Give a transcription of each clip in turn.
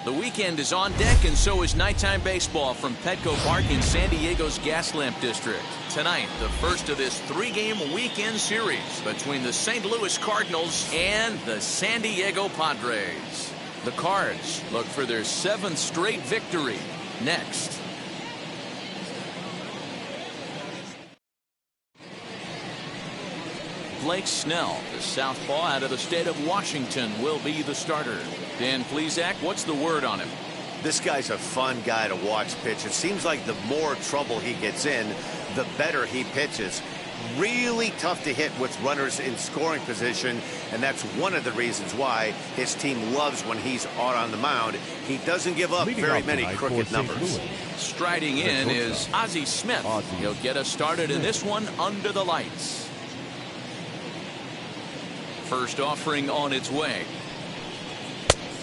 The weekend is on deck, and so is nighttime baseball from Petco Park in San Diego's Gaslamp District. Tonight, the first of this three-game weekend series between the St. Louis Cardinals and the San Diego Padres. The Cards look for their 7th straight victory next. Blake Snell, the southpaw out of the state of Washington, will be the starter. Dan Plesac, what's the word on him? This guy's a fun guy to watch pitch. It seems like the more trouble he gets in, the better he pitches. Really tough to hit with runners in scoring position, and that's one of the reasons why his team loves when he's out on the mound. He doesn't give up very many crooked numbers. Striding in is Ozzy Smith. He'll get us started in this one under the lights. First offering on its way.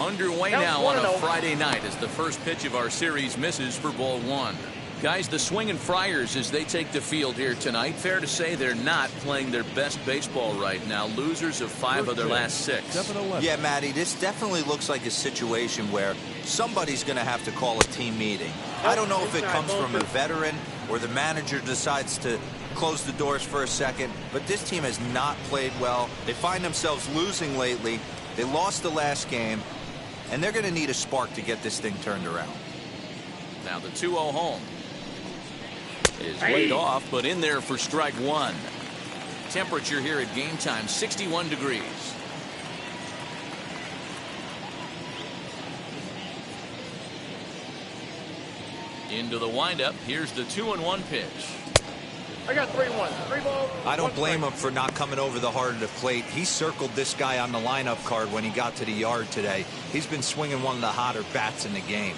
Underway now on a Friday night as the first pitch of our series misses for ball 1. Guys, the Swingin' Friars as they take the field here tonight. Fair to say they're not playing their best baseball right now. Losers of 5 of their last 6. Yeah, Matty, this definitely looks like a situation where somebody's going to have to call a team meeting. I don't know if it comes from a veteran or the manager decides to close the doors for a second, but this team has not played well. They find themselves losing lately. They lost the last game, and they're going to need a spark to get this thing turned around. Now the 2-0 home is laid off, but in there for strike 1. Temperature here at game time, 61 degrees. Into the windup. Here's the 2-1 pitch. I got 3-1. 3 balls. I don't blame him for not coming over the heart of the plate. He circled this guy on the lineup card when he got to the yard today. He's been swinging one of the hotter bats in the game.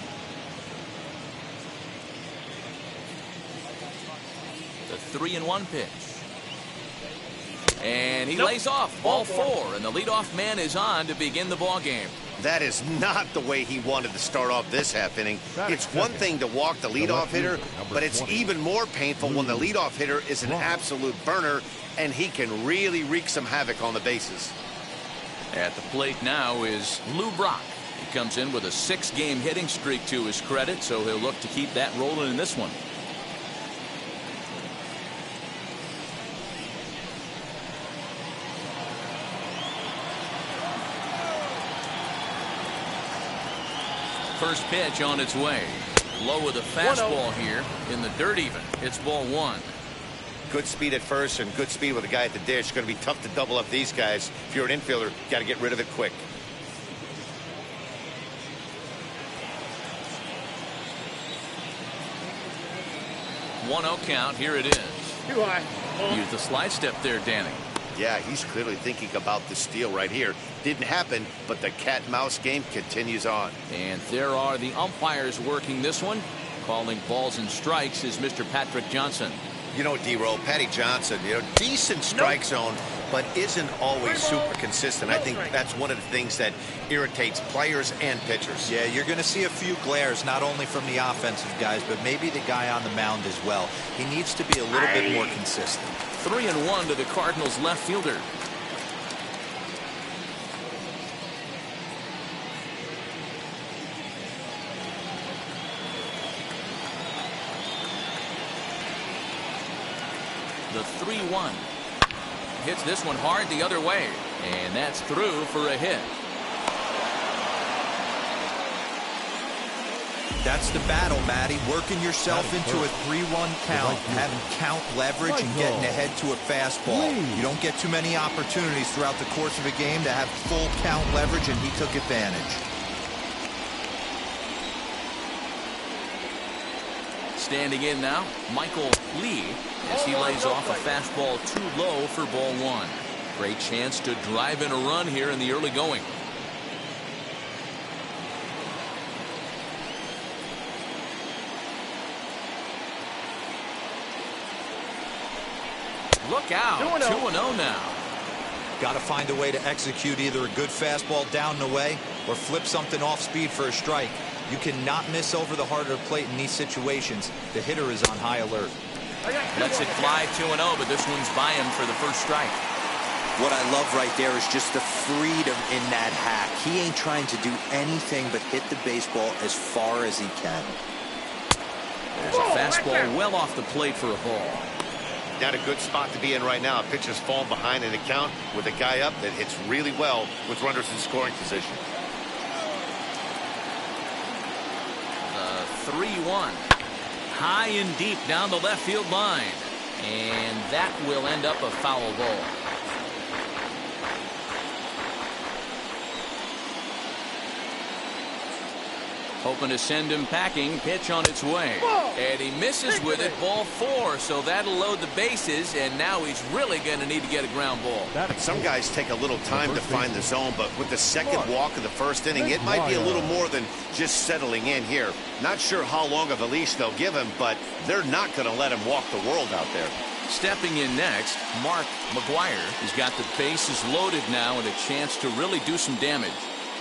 The 3-1 pitch. And he lays off ball 4, and the leadoff man is on to begin the ball game. That is not the way he wanted to start off this half inning. It's one thing to walk the leadoff hitter, but it's even more painful when the leadoff hitter is an absolute burner, and he can really wreak some havoc on the bases. At the plate now is Lou Brock. He comes in with a 6-game hitting streak to his credit, so he'll look to keep that rolling in this one. First pitch on its way. Low with a fastball here in the dirt even. It's ball 1. Good speed at first and good speed with the guy at the dish. Going to be tough to double up these guys. If you're an infielder, got to get rid of it quick. One 0 count. Here it is. Too high. Use the slide step there, Danny. Yeah, he's clearly thinking about the steal right here. Didn't happen, but the cat-mouse game continues on. And there are the umpires working this one. Calling balls and strikes is Mr. Patrick Johnson. You know, D-Roll, Patty Johnson, decent strike zone, but isn't always super consistent. I think that's one of the things that irritates players and pitchers. Yeah, you're going to see a few glares, not only from the offensive guys, but maybe the guy on the mound as well. He needs to be a little bit more consistent. 3-1 to the Cardinals left fielder. The 3-1 hits this one hard the other way, and that's through for a hit. That's the battle, Matty. Working yourself into a 3-1 count, having count leverage and getting ahead to a fastball. You don't get too many opportunities throughout the course of a game to have full count leverage, and he took advantage. Standing in now, Michael Lee, as he lays off a fastball too low for ball 1. Great chance to drive in a run here in the early going. Look out. 2-0 now. Got to find a way to execute either a good fastball down and away or flip something off speed for a strike. You cannot miss over the heart of the plate in these situations. The hitter is on high alert. Lets it fly 2-0, but this one's by him for the first strike. What I love right there is just the freedom in that hack. He ain't trying to do anything but hit the baseball as far as he can. There's a fastball well off the plate for a ball. Not a good spot to be in right now. A pitcher's falling behind in the count with a guy up that hits really well with runners in scoring position. 3-1. High and deep down the left field line. And that will end up a foul ball. Hoping to send him packing. Pitch on its way. And he misses with it. Ball 4. So that'll load the bases. And now he's really going to need to get a ground ball. Some guys take a little time to find the zone, but with the second walk of the first inning, it might be a little more than just settling in here. Not sure how long of a leash they'll give him, but they're not going to let him walk the world out there. Stepping in next, Mark McGuire. He's got the bases loaded now and a chance to really do some damage.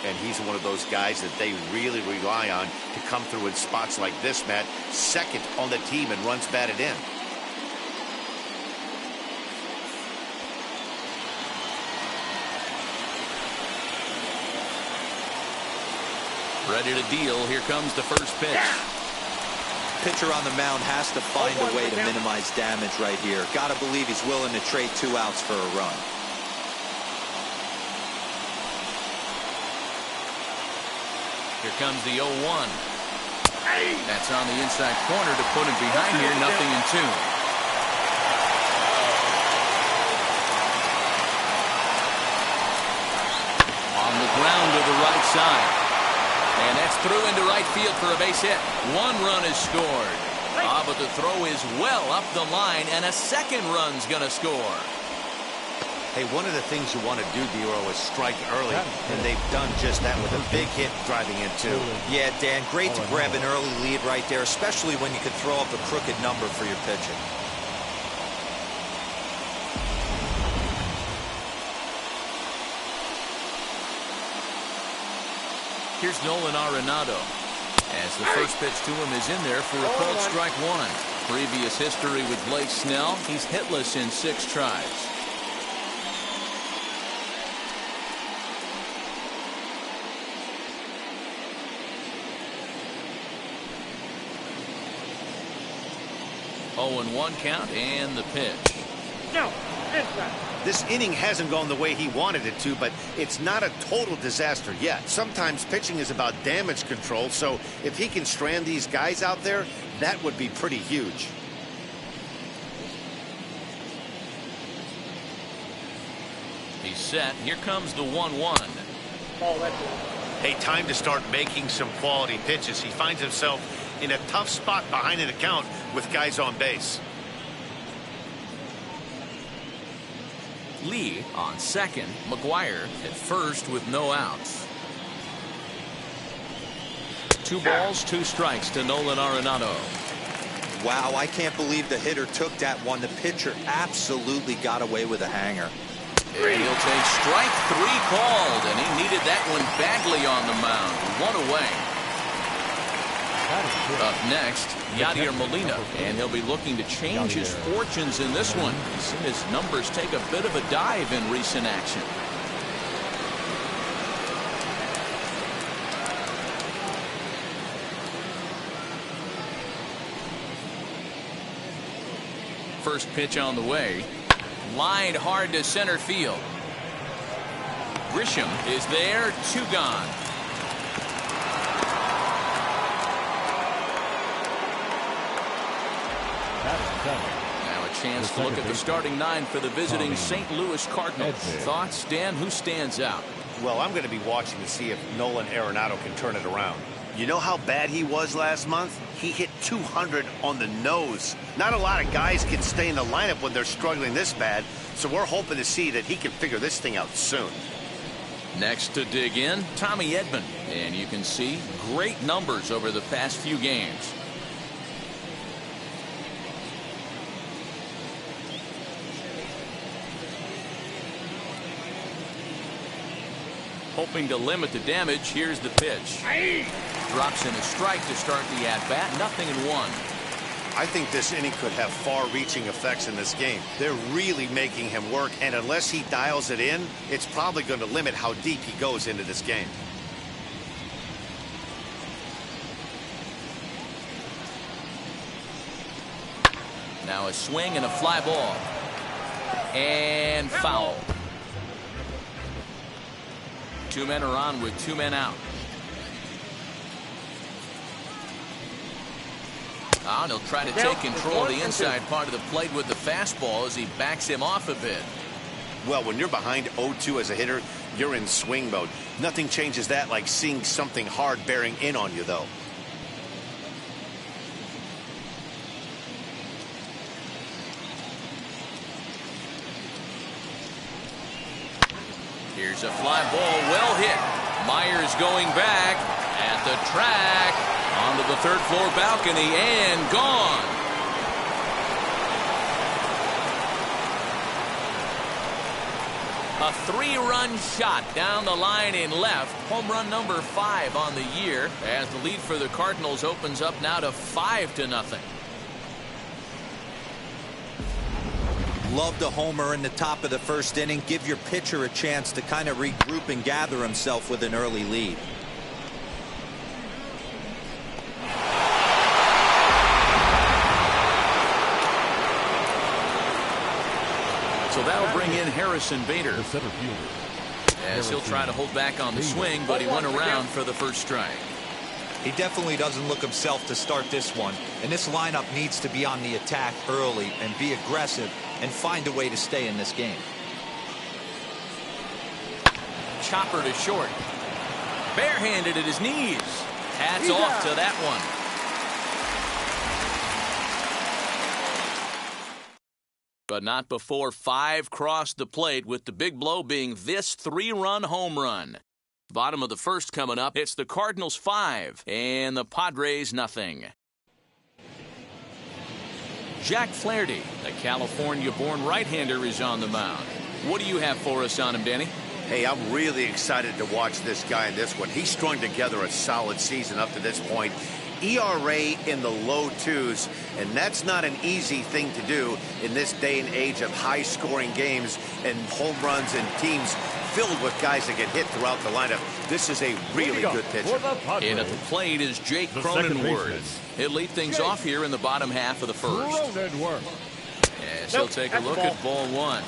And he's one of those guys that they really rely on to come through in spots like this, Matt. Second on the team and runs batted in. Ready to deal. Here comes the first pitch. Pitcher on the mound has to find a way to minimize damage right here. Gotta believe he's willing to trade 2 outs for a run. Here comes the 0-1. That's on the inside corner to put him behind here. 0-2. On the ground to the right side. And that's through into right field for a base hit. 1 run is scored. But the throw is well up the line, and a second run's going to score. Hey, one of the things you want to do, Dero, is strike early, and they've done just that with a big hit driving in, too. Yeah, Dan, great to grab an early lead right there, especially when you can throw up a crooked number for your pitcher. Here's Nolan Arenado. As the first pitch to him is in there for a called strike 1. Previous history with Blake Snell. He's hitless in 6 tries. Oh, and 1 count and the pitch. No. This inning hasn't gone the way he wanted it to, but it's not a total disaster yet. Sometimes pitching is about damage control, so if he can strand these guys out there, that would be pretty huge. He's set. Here comes the 1-1. Hey, time to start making some quality pitches. He finds himself in a tough spot behind an account with guys on base. Lee on second. McGuire at first with no outs. 2 balls, 2 strikes to Nolan Arenado. Wow, I can't believe the hitter took that one. The pitcher absolutely got away with a hanger. And he'll take strike 3 called, and he needed that one badly on the mound. 1 away. Up next, Yadier Molina, and he'll be looking to change his fortunes in this one. He's seen his numbers take a bit of a dive in recent action. First pitch on the way. Lined hard to center field. Grisham is there. 2 gone. Now a chance to look at the starting 9 for the visiting St. Louis Cardinals. Thoughts, Dan? Who stands out? Well, I'm going to be watching to see if Nolan Arenado can turn it around. You know how bad he was last month? He hit 200 on the nose. Not a lot of guys can stay in the lineup when they're struggling this bad, so we're hoping to see that he can figure this thing out soon. Next to dig in, Tommy Edman. And you can see great numbers over the past few games. Hoping to limit the damage. Here's the pitch. Drops in a strike to start the at-bat. 0-1. I think this inning could have far-reaching effects in this game. They're really making him work, and unless he dials it in, it's probably going to limit how deep he goes into this game. Now a swing and a fly ball. And foul. 2 men are on with 2 men out. And he'll try to take control of the inside part of the plate with the fastball as he backs him off a bit. Well, when you're behind 0-2 as a hitter, you're in swing mode. Nothing changes that like seeing something hard bearing in on you, though. Here's a fly ball, well hit. Myers going back at the track, onto the third floor balcony, and gone. A 3-run shot down the line in left. Home run number 5 on the year, as the lead for the Cardinals opens up now to 5-0. Love the homer in the top of the first inning. Give your pitcher a chance to kind of regroup and gather himself with an early lead. So that'll bring in Harrison Bader, the center fielder, as he'll try to hold back on the swing, but he went around for the first strike. He definitely doesn't look himself to start this one, and this lineup needs to be on the attack early and be aggressive and find a way to stay in this game. Chopper to short. Barehanded at his knees. Hats off to that one. But not before 5 crossed the plate, with the big blow being this 3-run home run. Bottom of the first coming up. It's the Cardinals 5 and the Padres nothing. Jack Flaherty, the California-born right-hander, is on the mound. What do you have for us on him, Danny? Hey, I'm really excited to watch this guy in this one. He's strung together a solid season up to this point. ERA in the low 2s, and that's not an easy thing to do in this day and age of high-scoring games and home runs and teams filled with guys that get hit throughout the lineup. This is a really good pitcher. And at the plate is Jake Cronenworth. He'll lead things off here in the bottom half of the first. As he'll take a look at ball 1.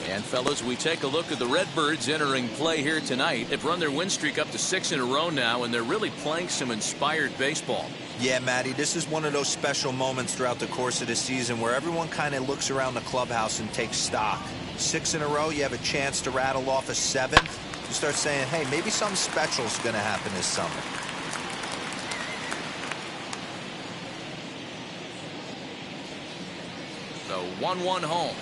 And fellas, we take a look at the Redbirds entering play here tonight. They've run their win streak up to 6 in a row now, and they're really playing some inspired baseball. Yeah, Matty, this is one of those special moments throughout the course of the season where everyone kind of looks around the clubhouse and takes stock. 6 in a row, you have a chance to rattle off a 7th. You start saying, hey, maybe something special is going to happen this summer. So 1-1 home.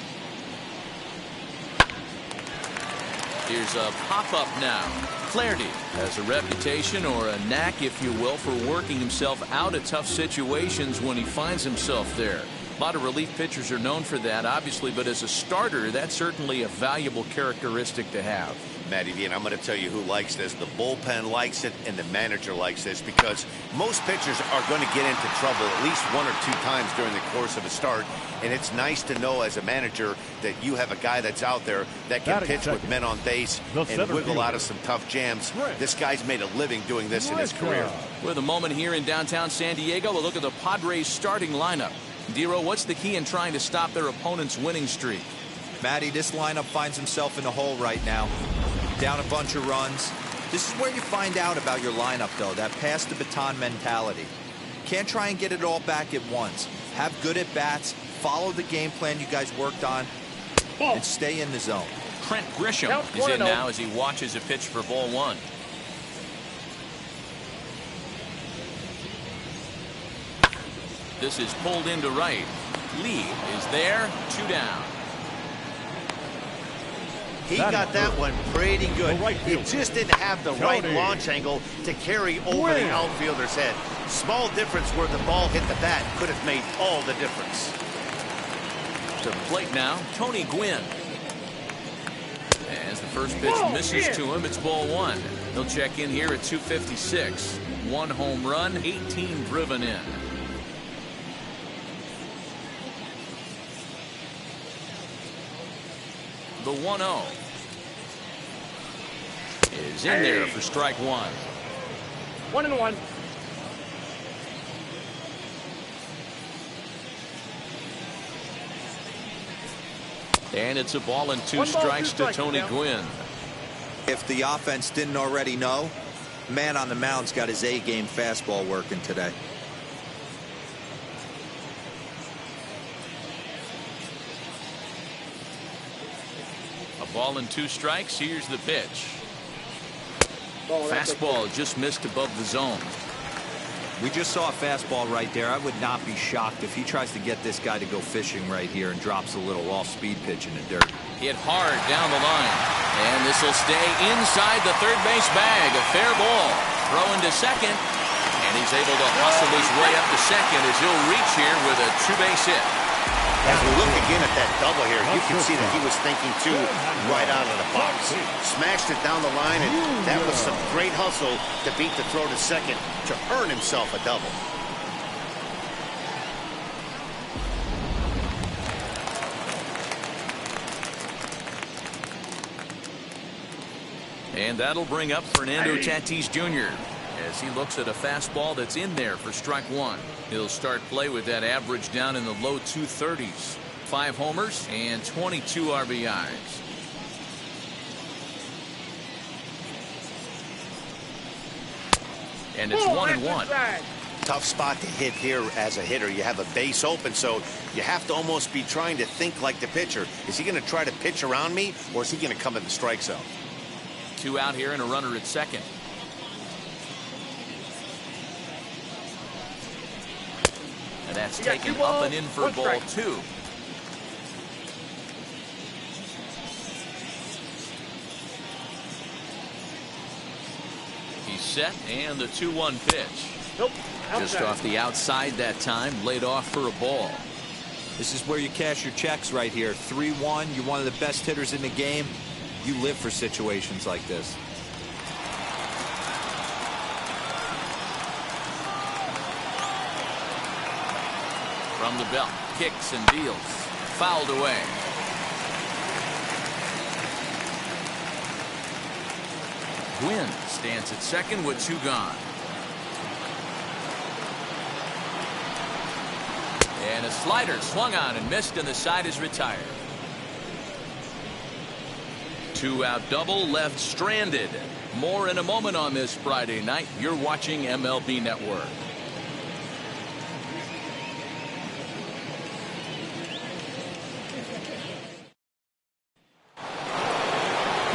Here's a pop-up now. Flaherty has a reputation, or a knack, if you will, for working himself out of tough situations when he finds himself there. A lot of relief pitchers are known for that, obviously, but as a starter, that's certainly a valuable characteristic to have. Matty V, and I'm going to tell you who likes this. The bullpen likes it, and the manager likes this, because most pitchers are going to get into trouble at least 1 or 2 times during the course of a start, and it's nice to know as a manager that you have a guy that's out there that can pitch with men on base and wiggle out of some tough jams. This guy's made a living doing this in his career. With a moment here in downtown San Diego, a look at the Padres starting lineup. Dero, what's the key in trying to stop their opponent's winning streak? Matty, this lineup finds himself in a hole right now. Down a bunch of runs. This is where you find out about your lineup, though, that pass the baton mentality. Can't try and get it all back at once. Have good at bats, follow the game plan you guys worked on, and stay in the zone. Trent Grisham is in now as he watches a pitch for ball 1. This is pulled into right. Lee is there, 2 down. He got that one pretty good. He just didn't have the right launch angle to carry over the outfielder's head. Small difference where the ball hit the bat could have made all the difference. To the plate now, Tony Gwynn. As the first pitch misses to him, it's ball 1. He'll check in here at 256. 1 home run, 18 driven in. The 1-0 is in there for strike one. 1-1. And it's a ball and two strikes to Tony Gwynn. If the offense didn't already know, man on the mound's got his A-game fastball working today. A ball and two strikes. Here's the pitch. Fastball just missed above the zone. We just saw a fastball right there. I would not be shocked if he tries to get this guy to go fishing right here and drops a little off-speed pitch in the dirt. Hit hard down the line. And this will stay inside the third base bag. A fair ball. Throw into second. And he's able to hustle his way up to second as he'll reach here with a two-base hit. As we look again at that double here, you can see that he was thinking too right out of the box. Smashed it down the line, and that was some great hustle to beat the throw to second to earn himself a double. And that'll bring up Fernando Tatis Jr. as he looks at a fastball that's in there for strike one. He'll start play with that average down in the low 230s. 5 homers and 22 RBIs. And it's 1-1. Tough spot to hit here as a hitter. You have a base open, so you have to almost be trying to think like the pitcher. Is he going to try to pitch around me, or is he going to come in the strike zone? 2 out here and a runner at second. And that's taken up and in for ball 2. He's set, and the 2-1 pitch. Nope. Just off the outside that time, laid off for a ball. This is where you cash your checks right here. 3-1. You're one of the best hitters in the game. You live for situations like this. From the belt, kicks and deals. Fouled away. Gwynn stands at second with 2 gone. And a slider swung on and missed, and the side is retired. 2-out double left stranded. More in a moment on this Friday night. You're watching MLB Network.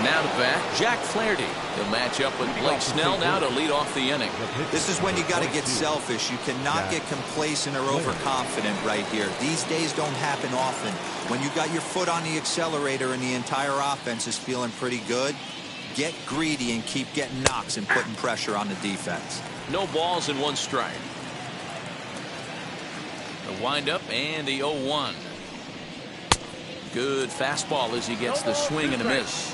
Now to bat, Jack Flaherty. He'll match up with Blake Snell now to lead off the inning. This is when you got to get selfish. You cannot get complacent or overconfident right here. These days don't happen often. When you got your foot on the accelerator and the entire offense is feeling pretty good, get greedy and keep getting knocks and putting pressure on the defense. No balls and 1 strike. The windup and the 0-1. Good fastball as he gets the swing and a miss.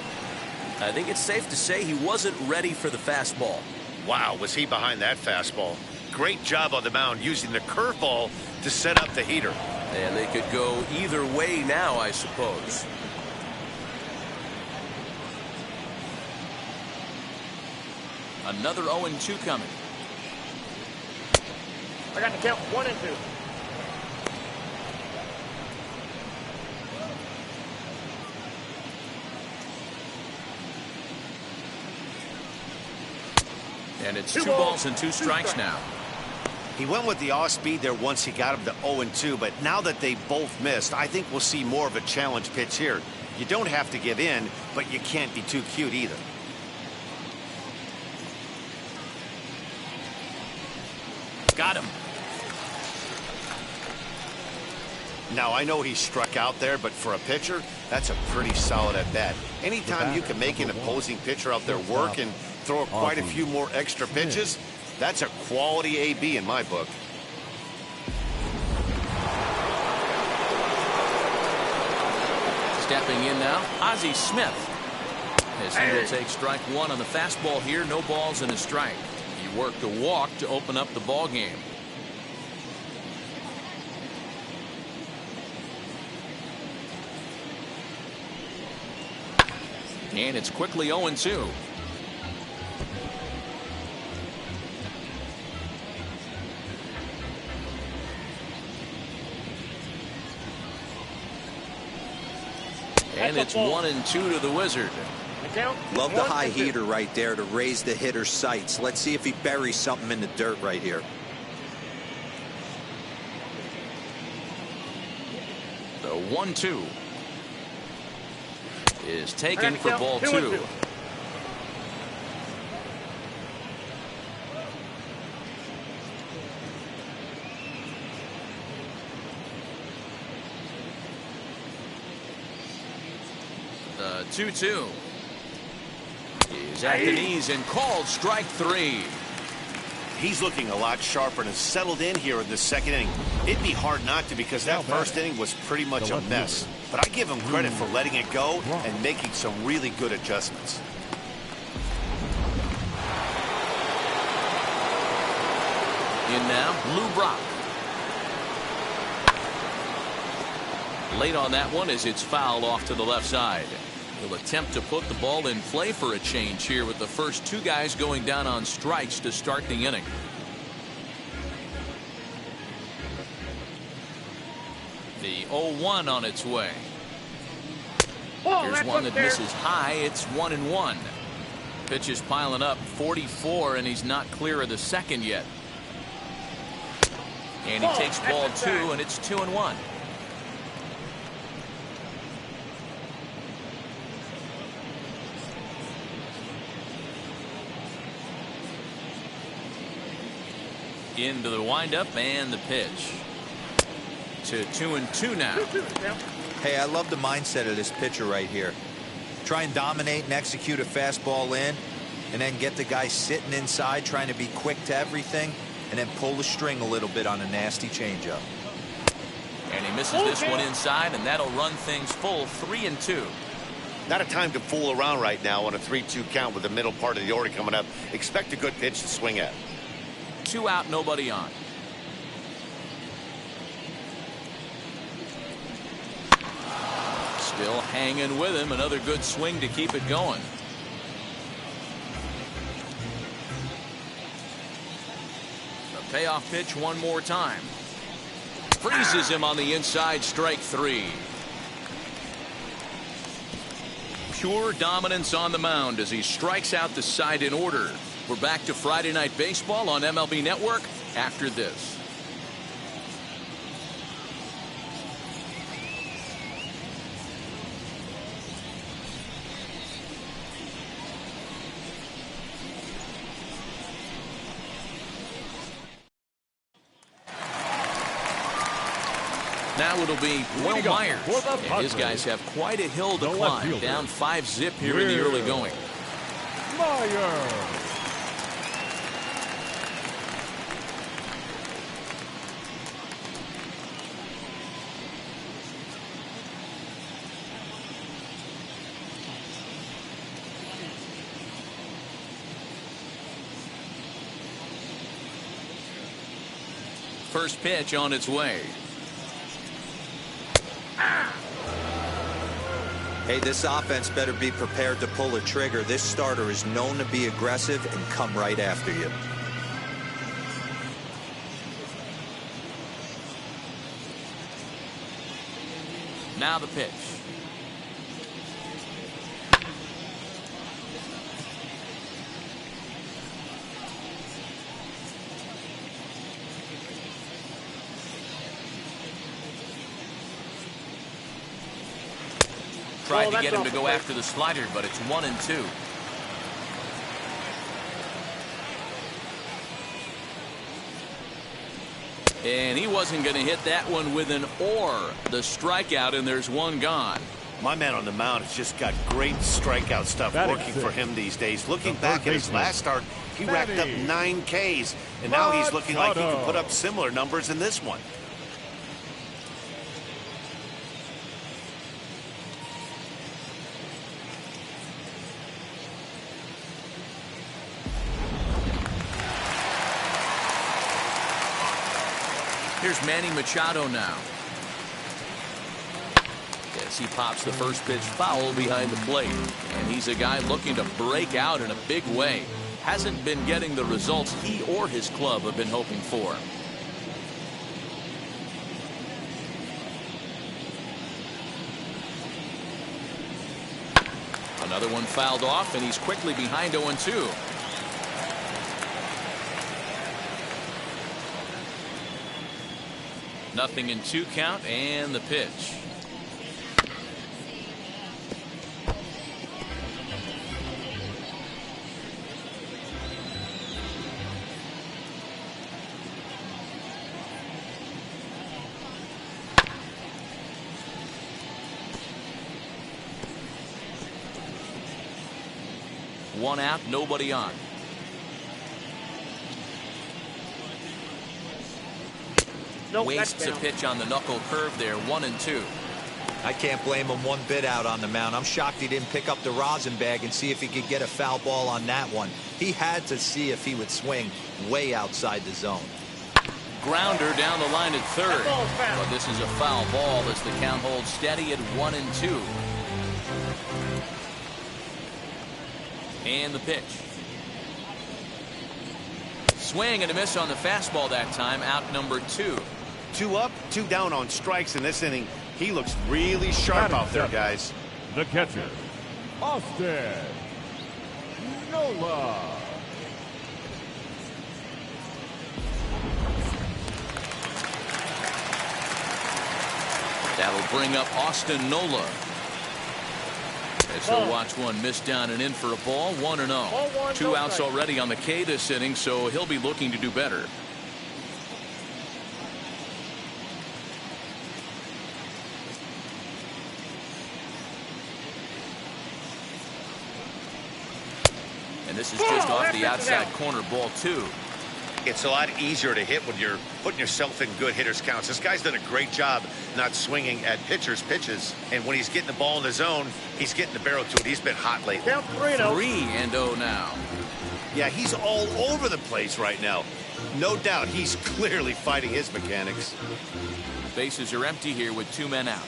I think it's safe to say he wasn't ready for the fastball. Wow, was he behind that fastball. Great job on the mound using the curveball to set up the heater. And they could go either way now, I suppose. Another 0-2 coming. I got to count 1 and 2. And it's 2 balls and 2 strikes now. He went with the off speed there once he got him to 0-2, but now that they both missed, I think we'll see more of a challenge pitch here. You don't have to give in, but you can't be too cute either. Got him. Now, I know he struck out there, but for a pitcher, that's a pretty solid at bat. Anytime you can make an opposing pitcher out there work and throw quite a few more extra pitches, that's a quality AB in my book. Stepping in now, Ozzy Smith. As he will take strike 1 on the fastball here. No balls and a strike. He worked a walk to open up the ball game. And it's quickly 0-2. And it's 1-2 to the Wizard. Love the high heater right there to raise the hitter's sights. Let's see if he buries something in the dirt right here. The 1-2 is taken for ball 2. The 2-2 is at the knees and called strike 3. He's looking a lot sharper and has settled in here in the second inning. It'd be hard not to, because that first inning was pretty much a mess. But I give him credit for letting it go and making some really good adjustments. In now, Lou Brock. Late on that one as it's fouled off to the left side. He'll attempt to put the ball in play for a change here with the first two guys going down on strikes to start the inning. The 0-1 on its way. Here's one that misses high. It's 1-1. Pitch is piling up, 44, and he's not clear of the second yet. And he takes ball 2, and it's 2-1. Into the windup and the pitch. To 2-2 now. Hey, I love the mindset of this pitcher right here. Try and dominate and execute a fastball in, and then get the guy sitting inside trying to be quick to everything, and then pull the string a little bit on a nasty changeup. And he misses this one inside, and that'll run things full 3-2. Not a time to fool around right now on a 3-2 count with the middle part of the order coming up. Expect a good pitch to swing at. 2 out, nobody on. Still hanging with him. Another good swing to keep it going. The payoff pitch one more time. Freezes him on the inside, strike 3. Pure dominance on the mound as he strikes out the side in order. We're back to Friday Night Baseball on MLB Network after this. Now it'll be Will Myers. And his guys have quite a hill to climb. Down 5-zip here in the early going. Myers. First pitch on its way. Hey, this offense better be prepared to pull a trigger. This starter is known to be aggressive and come right after you. Now the pitch. Tried to get him to go after the slider, but it's 1-2. And he wasn't going to hit that one with an or. The strikeout, and there's one gone. My man on the mound has just got great strikeout stuff working for him these days. Looking back at his last start, he racked up 9 Ks, and now he's looking like he can put up similar numbers in this one. Here's Manny Machado now. as he pops the first pitch foul behind the plate. And he's a guy looking to break out in a big way. Hasn't been getting the results he or his club have been hoping for. Another one fouled off, and he's quickly behind 0-2. Nothing in 2 count, and the pitch. One out, nobody on. Nope, Wastes a pitch on the knuckle curve there. 1-2. I can't blame him one bit out on the mound. I'm shocked he didn't pick up the rosin bag and see if he could get a foul ball on that one. He had to see if he would swing way outside the zone. Grounder down the line at third. But this is a foul ball as the count holds steady at 1-2. And the pitch. Swing and a miss on the fastball that time. Out number 2. 2 up, 2 down on strikes in this inning. He looks really sharp out there, guys. The catcher, Austin Nola. That'll bring up Austin Nola. As he'll watch one miss down and in for a ball. 1-0. 2 outs already on the K this inning, so he'll be looking to do better. And this is just off the outside corner, ball 2. It's a lot easier to hit when you're putting yourself in good hitters counts. This guy's done a great job not swinging at pitchers' pitches. And when he's getting the ball in the zone, he's getting the barrel to it. He's been hot lately. 3-0 now. Yeah, he's all over the place right now. No doubt he's clearly fighting his mechanics. Bases are empty here with 2 men out.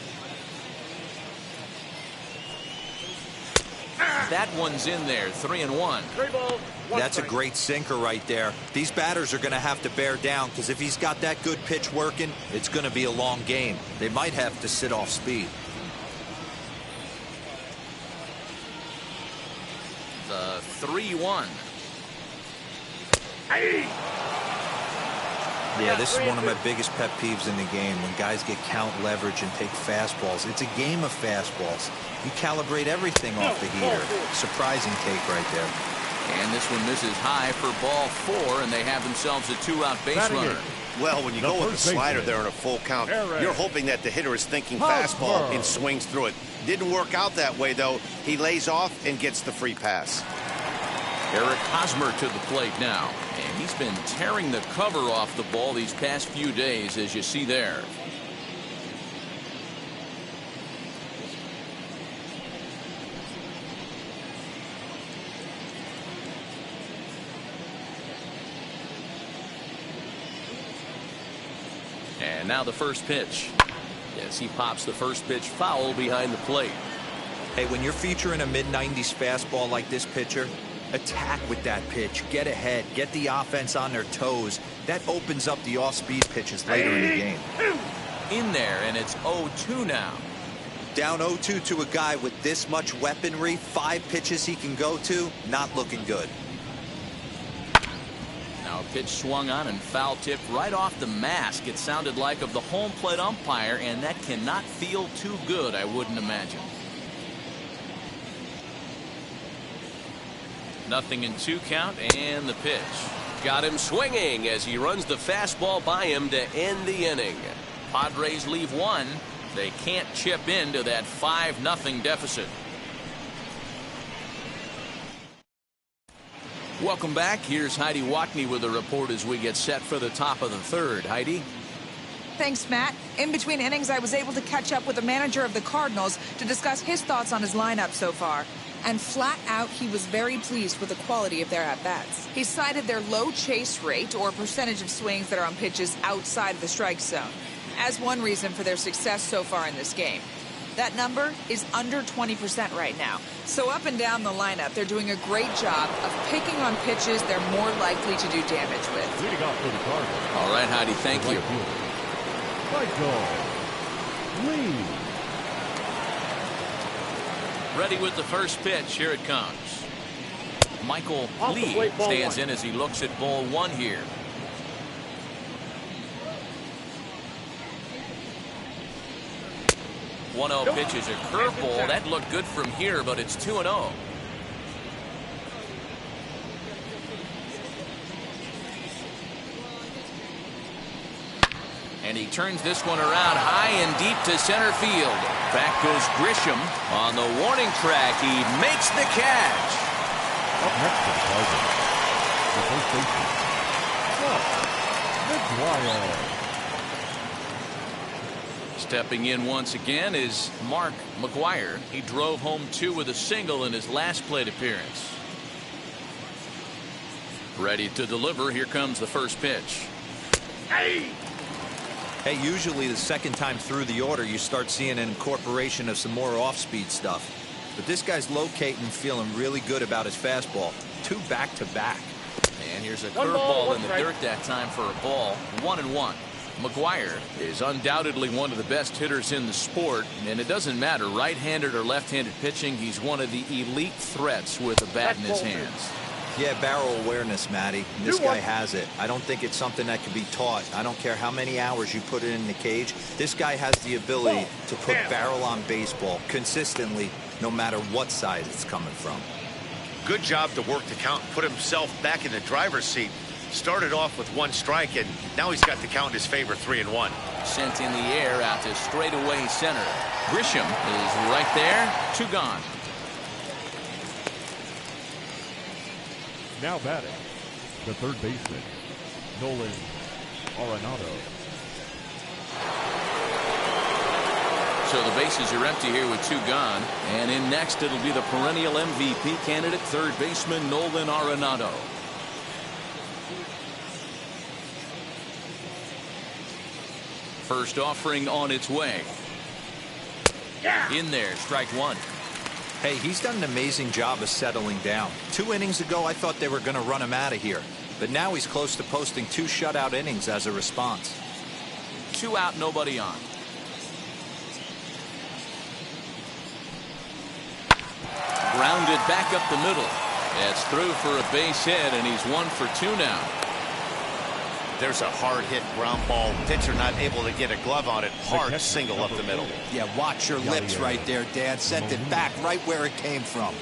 That one's in there. 3-1. 3 balls, 1 That's a strike. great sinker right there. These batters are going to have to bear down because if he's got that good pitch working, it's going to be a long game. They might have to sit off speed. The 3-1. Hey! Yeah, this is one of my biggest pet peeves in the game, when guys get count leverage and take fastballs. It's a game of fastballs. You calibrate everything off the heater. Surprising take right there. And this one misses high for ball 4, and they have themselves a 2-out base runner. Well, when you go with a slider there on a full count, you're hoping that the hitter is thinking fastball and swings through it. Didn't work out that way, though. He lays off and gets the free pass. Eric Hosmer to the plate now. And he's been tearing the cover off the ball these past few days, as you see there. And now the first pitch. As he pops the first pitch foul behind the plate. Hey, when you're featuring a mid-90s fastball like this pitcher, attack with that pitch. Get ahead. Get the offense on their toes. That opens up the off-speed pitches later in the game. In there, and it's 0-2 now. Down 0-2 to a guy with this much weaponry, 5 pitches he can go to, not looking good. Now a pitch swung on and foul tipped right off the mask. It sounded like of the home plate umpire, and that cannot feel too good, I wouldn't imagine. Nothing in 2 count, and the pitch. Got him swinging as he runs the fastball by him to end the inning. Padres leave 1. They can't chip into that 5-0 deficit. Welcome back. Here's Heidi Wackney with a report as we get set for the top of the 3rd. Heidi? Thanks, Matt. In between innings, I was able to catch up with the manager of the Cardinals to discuss his thoughts on his lineup so far. And flat out, he was very pleased with the quality of their at-bats. He cited their low chase rate, or percentage of swings that are on pitches outside of the strike zone, as one reason for their success so far in this game. That number is under 20% right now. So up and down the lineup, they're doing a great job of picking on pitches they're more likely to do damage with. Leading off for the Cardinals. All right, Heidi, thank you. Michael Lee. Ready with the first pitch. Here it comes. Michael Lee stands in as he looks at ball one here. One 1-0 pitch is a curveball. That looked good from here, but it's 2-0. And he turns this one around high and deep to center field. Back goes Grisham on the warning track. He makes the catch. Up next for the Cardinals, the first baseman, McGuire. Stepping in once again is Mark McGuire. He drove home 2 with a single in his last plate appearance. Ready to deliver. Here comes the first pitch. Hey, usually the second time through the order you start seeing an incorporation of some more off-speed stuff. But this guy's locating, feeling really good about his fastball. 2 back-to-back. And here's a curveball in the dirt that time for a ball. 1-1. McGuire is undoubtedly one of the best hitters in the sport, and it doesn't matter right-handed or left-handed pitching. He's one of the elite threats with a bat in his hands. Yeah, barrel awareness, Matty. This guy has it. I don't think it's something that can be taught. I don't care how many hours you put it in the cage. This guy has the ability to put barrel on baseball consistently, no matter what side it's coming from. Good job to work the count, put himself back in the driver's seat. Started off with 1 strike, and now he's got the count in his favor, 3-1. Sent in the air out to straightaway center. Grisham is right there. 2 gone. Now batting, the third baseman, Nolan Arenado. So the bases are empty here with 2 gone. And in next, it'll be the perennial MVP candidate, third baseman Nolan Arenado. First offering on its way. In there, strike 1. Hey, he's done an amazing job of settling down. 2 innings ago, I thought they were going to run him out of here. But now he's close to posting 2 shutout innings as a response. 2 out, nobody on. Grounded back up the middle. It's through for a base hit, and he's 1 for 2 now. There's a hard hit ground ball. Pitcher not able to get a glove on it. Hard single up the middle. Yeah, watch your lips right there, Dan. Sent it back right where it came from.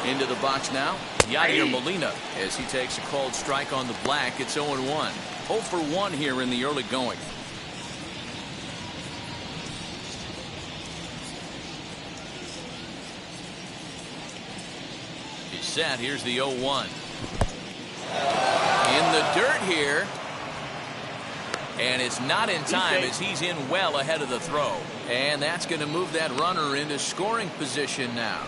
Into the box now, Yadier Molina as he takes a called strike on the black. It's 0-1. 0 for 1 here in the early going. He's set. Here's the 0-1. In the dirt here. And it's not in time as he's in well ahead of the throw. And that's going to move that runner into scoring position now.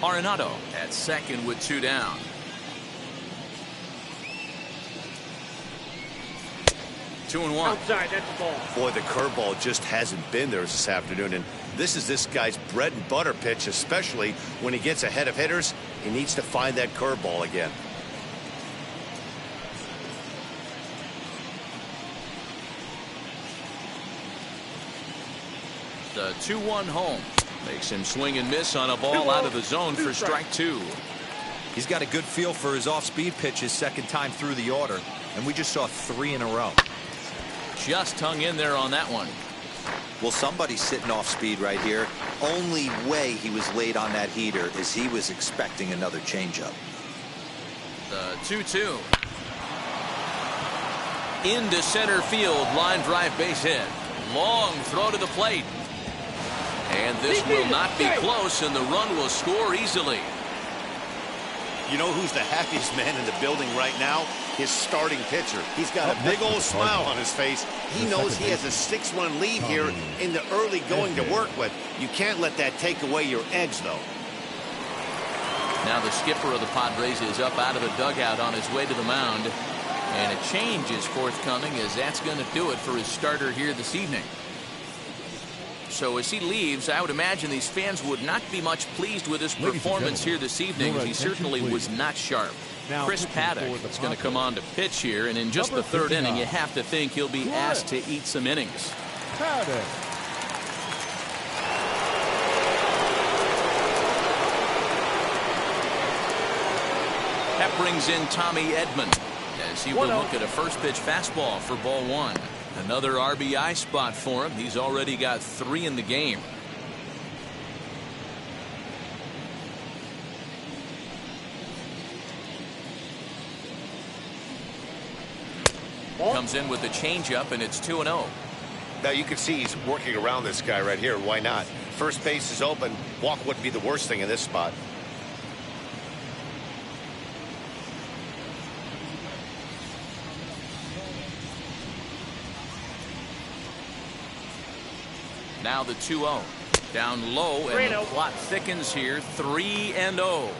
Arenado at second with 2 down. Two and 1. Outside, that's the ball. Boy, the curveball just hasn't been there this afternoon, and this is this guy's bread and butter pitch, especially when he gets ahead of hitters. He needs to find that curveball again. The 2-1 home makes him swing and miss on a ball out of the zone for strike 2. He's got a good feel for his off-speed pitches second time through the order, and we just saw 3 in a row. Just hung in there on that one. Well, somebody's sitting off speed right here. Only way he was late on that heater is he was expecting another changeup. The 2-2. Into center field, line drive base hit. Long throw to the plate. And this will not be close, and the run will score easily. You know who's the happiest man in the building right now? His starting pitcher. He's got a big old smile on his face. He knows he has a 6-run lead here in the early going to work with. You can't let that take away your edge, though. Now the skipper of the Padres is up out of the dugout on his way to the mound. And a change is forthcoming, as that's going to do it for his starter here this evening. So as he leaves, I would imagine these fans would not be much pleased with his performance here this evening. He certainly was not sharp. Chris Paddock is going to come on to pitch here, and in just the third inning, you have to think he'll be asked to eat some innings. Paddock. That brings in Tommy Edman, as he will look at a first pitch fastball for ball one. Another RBI spot for him. He's already got 3 in the game. Comes in with the changeup, and it's 2-0. Now you can see he's working around this guy right here. Why not? First base is open. Walk wouldn't be the worst thing in this spot. Now the 2-0. Down low, and the plot thickens here. 3-0.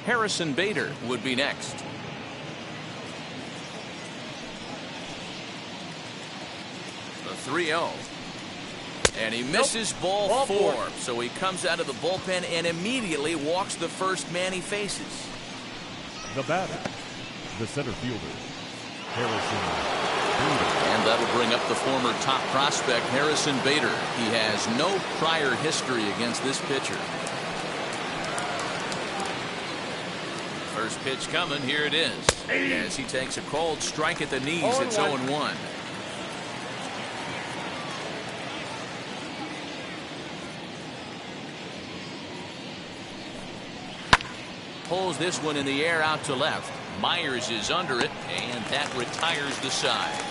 Harrison Bader would be next. The 3-0. And he misses ball 4. So he comes out of the bullpen and immediately walks the first man he faces. The batter, the center fielder, Harrison Bader. And that'll bring up the former top prospect, Harrison Bader. He has no prior history against this pitcher. First pitch coming. Here it is. As he takes a cold strike at the knees, it's 0-1. Pulls this one in the air out to left. Myers is under it, and that retires the side.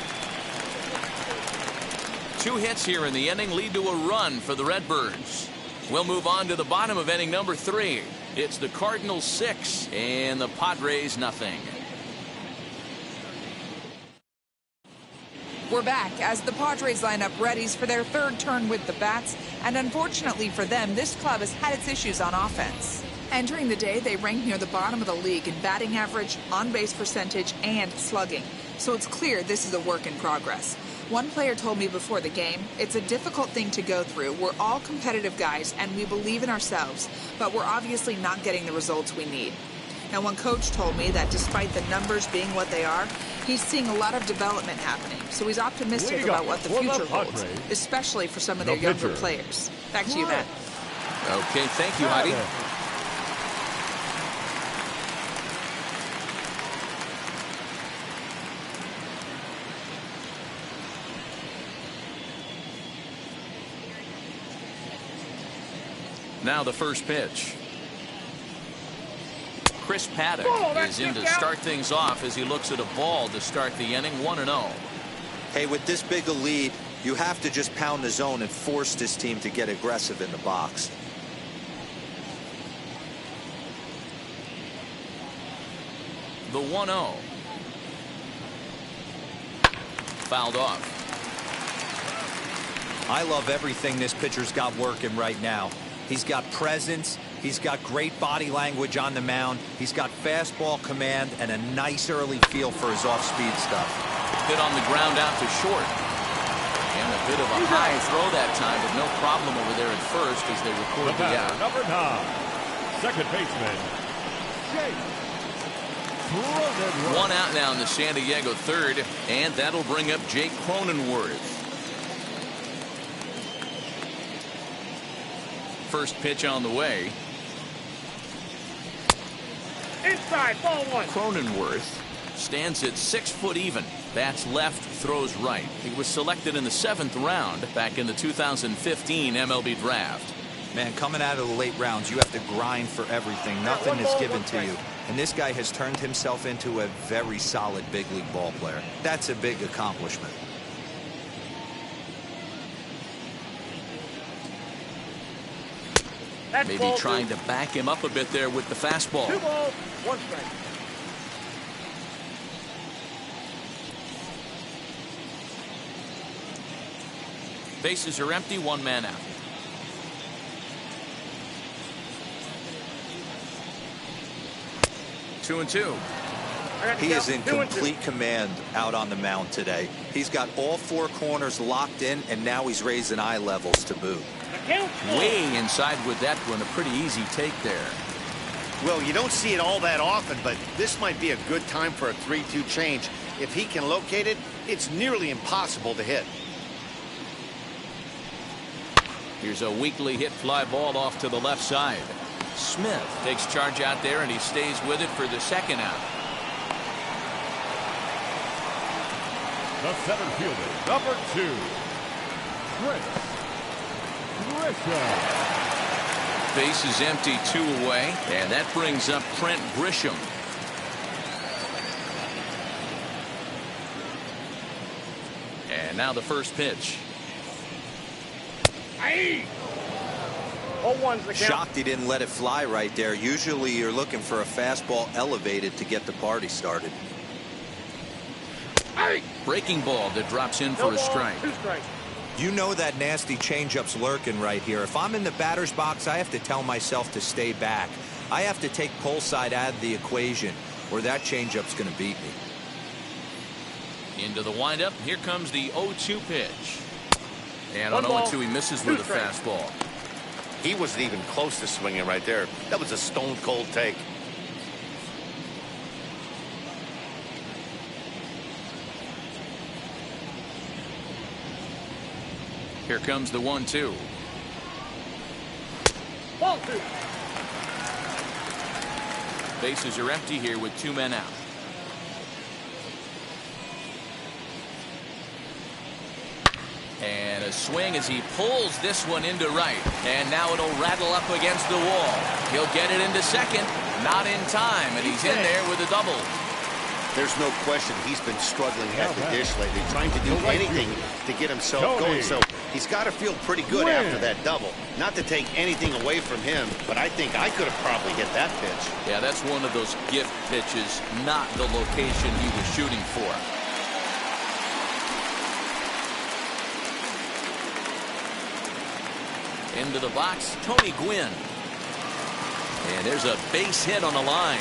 2 hits here in the inning lead to a run for the Redbirds. We'll move on to the bottom of inning number 3. It's the Cardinals 6 and the Padres nothing. We're back as the Padres line up readies for their third turn with the bats, and unfortunately for them, this club has had its issues on offense. Entering the day, they ranked near the bottom of the league in batting average, on-base percentage, and slugging. So it's clear this is a work in progress. One player told me before the game, it's a difficult thing to go through. We're all competitive guys, and we believe in ourselves, but we're obviously not getting the results we need. Now, one coach told me that despite the numbers being what they are, he's seeing a lot of development happening. So he's optimistic about what the future holds, especially for some of their younger players. Back to you, Matt. Okay, thank you, Heidi. Now the first pitch. Chris Paddock is in to start things off as he looks at a ball to start the inning. 1-0. Hey, with this big a lead, you have to just pound the zone and force this team to get aggressive in the box. The 1-0. Fouled off. I love everything this pitcher's got working right now. He's got presence. He's got great body language on the mound. He's got fastball command and a nice early feel for his off-speed stuff. Hit on the ground out to short. And a bit of a high throw that time, but no problem over there at first as they record the out. Number 9, second baseman, Jake. 1 out now in the San Diego third, and that'll bring up Jake Cronenworth. First pitch on the way. Inside, ball 1. Cronenworth stands at 6 foot even. Bats left, throws right. He was selected in the 7th round back in the 2015 MLB draft. Man, coming out of the late rounds, you have to grind for everything. Nothing is given to you. And this guy has turned himself into a very solid big league ball player. That's a big accomplishment. Maybe trying to back him up a bit there with the fastball. 2 balls, 1 strike. Bases are empty, 1 man out. Two and two. He is in complete command out on the mound today. He's got all 4 corners locked in, and now he's raising eye levels to boot. Way inside with that one. A pretty easy take there. Well, you don't see it all that often, but this might be a good time for a 3-2 change. If he can locate it, it's nearly impossible to hit. Here's a weakly hit fly ball off to the left side. Smith takes charge out there, and he stays with it for the 2nd out. The center fielder, number 2, Grisham. Base is empty, 2 away, and that brings up Trent Grisham. And now the first pitch. 0-1's the count. Shocked he didn't let it fly right there. Usually you're looking for a fastball elevated to get the party started. Breaking ball that drops in for a strike. 2 strikes. You know that nasty changeup's lurking right here. If I'm in the batter's box, I have to tell myself to stay back. I have to take pull side out of the equation, or that changeup's going to beat me. Into the windup. Here comes the 0-2 pitch. And on 1 0-2, he misses with a fastball. He wasn't even close to swinging right there. That was a stone-cold take. Here comes the 1-2. Ball 2. Bases are empty here with 2 men out. And a swing as he pulls this one into right. And now it'll rattle up against the wall. He'll get it into second. Not in time, and he's in there with a double. There's no question he's been struggling at the dish lately, trying to do anything to get himself going. So he's got to feel pretty good after that double. Not to take anything away from him, but I think I could have probably hit that pitch. Yeah, that's one of those gift pitches, not the location he was shooting for. Into the box, Tony Gwynn. And there's a base hit on the line.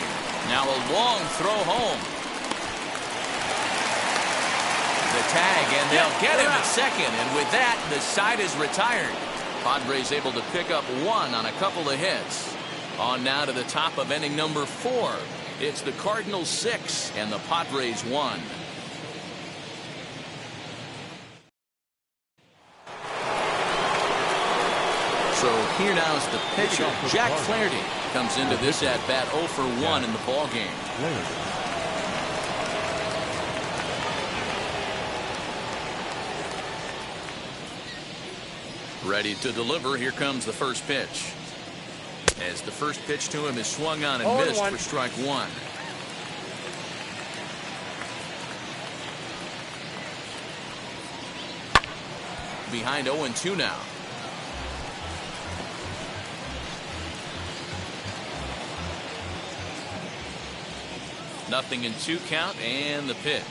Now a long throw home. The tag, and they'll get him at second. And with that, the side is retired. Padres able to pick up 1 on a couple of hits. On now to the top of inning number 4. It's the Cardinals 6 and the Padres 1. So here now is the pitcher, Jack Flaherty, comes into this at bat 0 for 1 in the ball game. Ready to deliver. Here comes the first pitch. As the first pitch to him is swung on and missed for strike 1. Behind 0-2 now. Nothing in 2 count, and the pitch.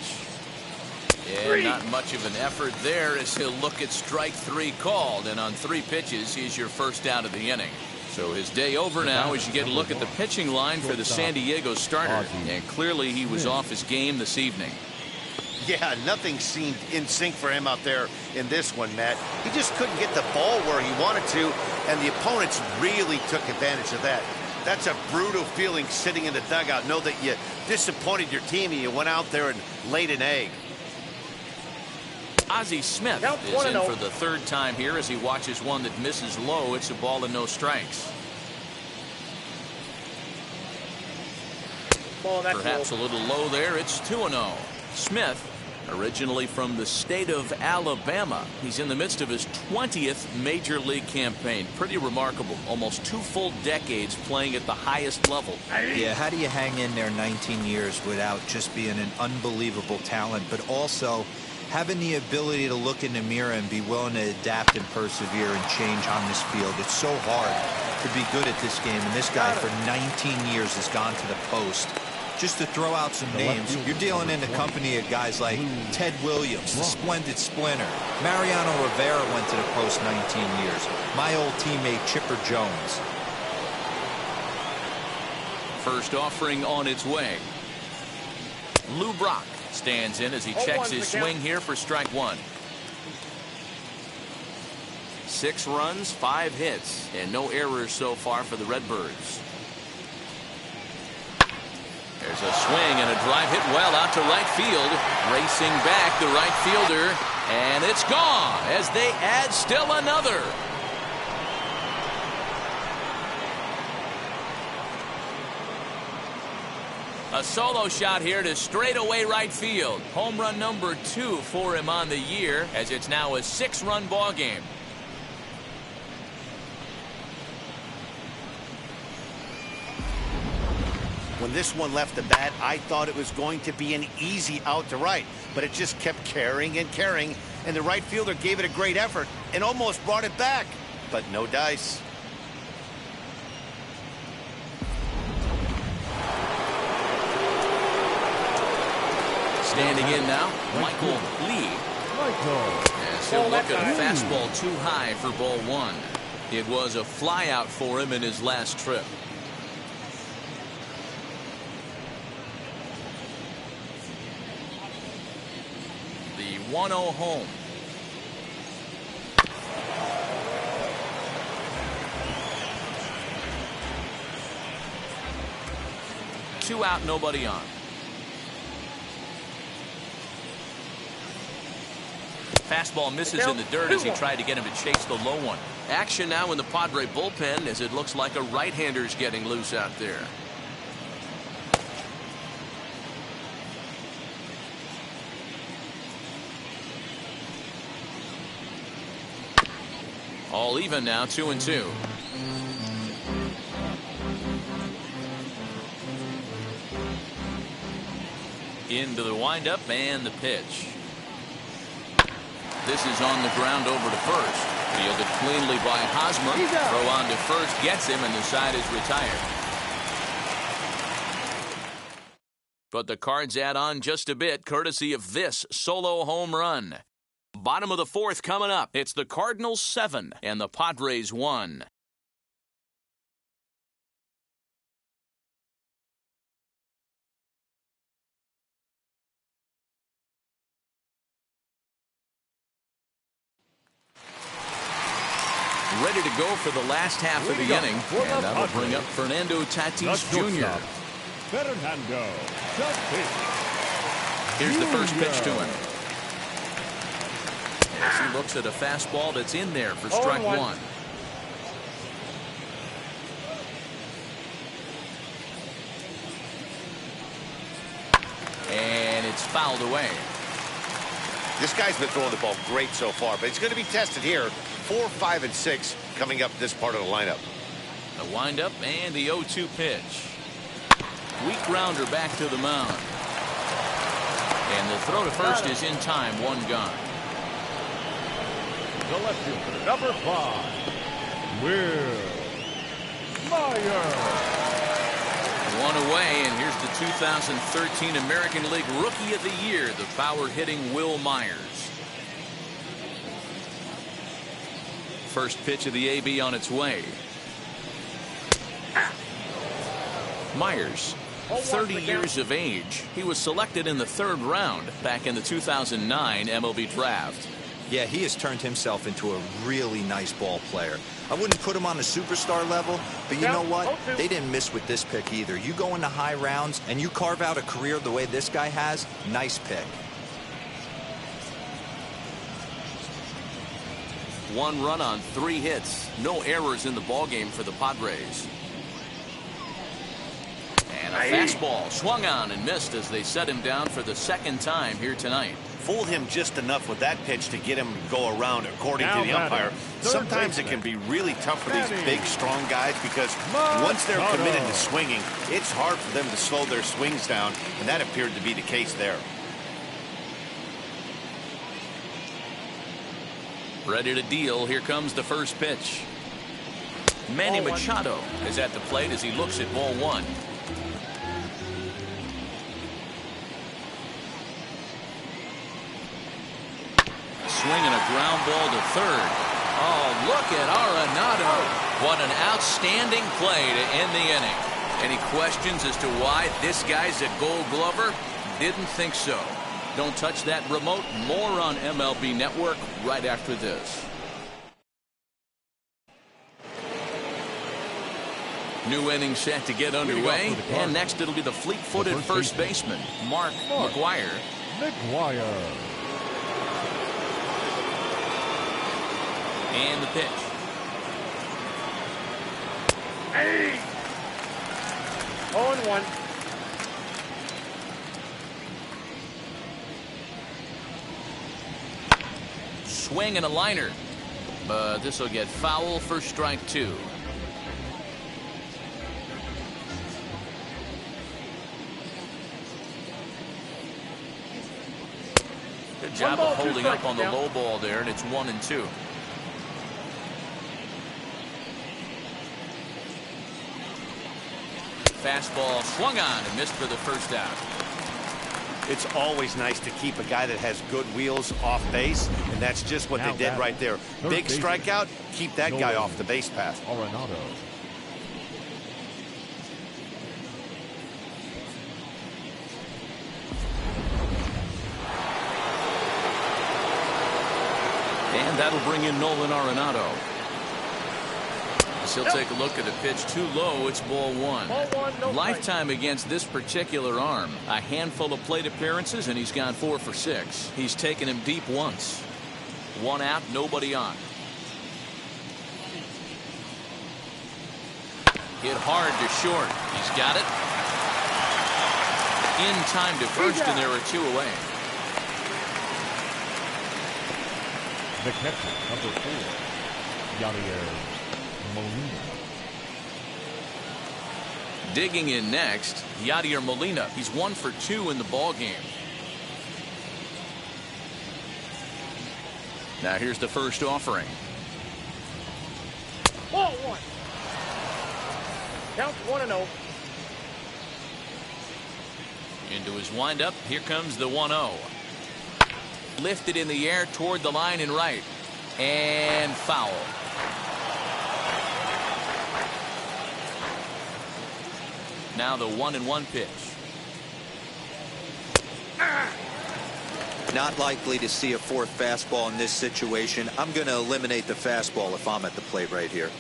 And not much of an effort there as he'll look at strike 3 called, and on 3 pitches he's your first out of the inning. So his day over now as you get a look at the pitching line for the San Diego starter, and clearly he was off his game this evening. Yeah, nothing seemed in sync for him out there in this one, Matt. He just couldn't get the ball where he wanted to, and the opponents really took advantage of that. That's a brutal feeling sitting in the dugout. Know that you disappointed your team and you went out there and laid an egg. Ozzy Smith is in for the 3rd time here as he watches one that misses low. It's a ball and no strikes. Perhaps a little low there. It's 2-0. Smith, originally from the state of Alabama. He's in the midst of his 20th major league campaign. Pretty remarkable. Almost 2 full decades playing at the highest level. Yeah, how do you hang in there 19 years without just being an unbelievable talent, but also having the ability to look in the mirror and be willing to adapt and persevere and change on this field? It's so hard to be good at this game, and this guy for 19 years has gone to the post. Just to throw out some names, you're dealing in the company of guys like Ted Williams, the splendid splinter. Mariano Rivera went to the post 19 years. My old teammate Chipper Jones. First offering on its way. Lou Brock stands in as he checks his swing here for strike one. 6 runs, 5 hits, and no errors so far for the Redbirds. There's a swing and a drive hit well out to right field. Racing back the right fielder, and it's gone as they add still another. A solo shot here to straightaway right field. Home run number 2 for him on the year, as it's now a 6-run ball game. When this one left the bat, I thought it was going to be an easy out to right, but it just kept carrying and carrying, and the right fielder gave it a great effort and almost brought it back, but no dice. Standing in now, Michael Lee. As he'll look at a fastball too high for ball 1. It was a flyout for him in his last trip. The 1-0 home. Two out, nobody on. Fastball misses in the dirt as he tried to get him to chase the low one. Action now in the Padre bullpen as it looks like a right-hander's getting loose out there. All even now, 2-2. Into the windup and the pitch. This is on the ground over to first. Fielded cleanly by Hosmer. Throw on to first gets him, and the side is retired. But the Cards add on just a bit, courtesy of this solo home run. Bottom of the 4th coming up. It's the Cardinals 7 and the Padres 1. Ready to go for the last half of the inning, and that'll bring up Fernando Tatis Jr. Fernando Tatis. Here's the first pitch to him. As he looks at a fastball that's in there for strike 1. And it's fouled away. This guy's been throwing the ball great so far, but it's going to be tested here. 4, 5, and 6 coming up this part of the lineup. The windup and the 0-2 pitch. Weak grounder back to the mound. And the throw to first is in time, 1 gone. The left fielder, number 5, Will Myers. 1 away, and here's the 2013 American League Rookie of the Year, the power-hitting Will Myers. First pitch of the AB on its way. Myers, 30 years of age. He was selected in the 3rd round back in the 2009 MLB draft. Yeah, he has turned himself into a really nice ball player. I wouldn't put him on a superstar level, but you know what? They didn't miss with this pick either. You go into high rounds and you carve out a career the way this guy has, nice pick. 1 run on 3 hits. No errors in the ballgame for the Padres. And a fastball swung on and missed as they set him down for the 2nd time here tonight. Fooled him just enough with that pitch to get him to go around, according to the umpire. Sometimes it can be really tough for these big, strong guys because once they're committed to swinging, it's hard for them to slow their swings down, and that appeared to be the case there. Ready to deal. Here comes the first pitch. Manny Ball one. Machado is at the plate as he looks at ball one. Swinging a ground ball to third. Oh, look at Arenado. What an outstanding play to end the inning. Any questions as to why this guy's a Gold Glover? Didn't think so. Don't touch that remote. More on MLB Network right after this. New inning set to get underway. And next it'll be the fleet-footed first baseman, Mark McGwire. And the pitch. Hey! 0-1. Swing and a liner. But this will get foul for strike two. Good job of holding up on the low ball there, and it's 1-2. Fastball swung on and missed for the first out. It's always nice to keep a guy that has good wheels off base, and that's just what they did right there. Big strikeout, keep that guy off the base path. Arenado. And that'll bring in Nolan Arenado. He'll take a look at a pitch too low. It's ball one. Lifetime against this particular arm. A handful of plate appearances, and he's gone 4 for 6. He's taken him deep once. 1 out, nobody on. Hit hard to short. He's got it. In time to first, and there are 2 away. The catcher, number 4, Yadier Molina. Digging in next, Yadier Molina. He's 1 for 2 in the ball game. Now here's the first offering. Ball 1. Count 1-0. Into his windup. Here comes the 1-0. Lifted in the air toward the line and right. And foul. Now the 1-1 pitch. Not likely to see a 4th fastball in this situation. I'm going to eliminate the fastball if I'm at the plate right here.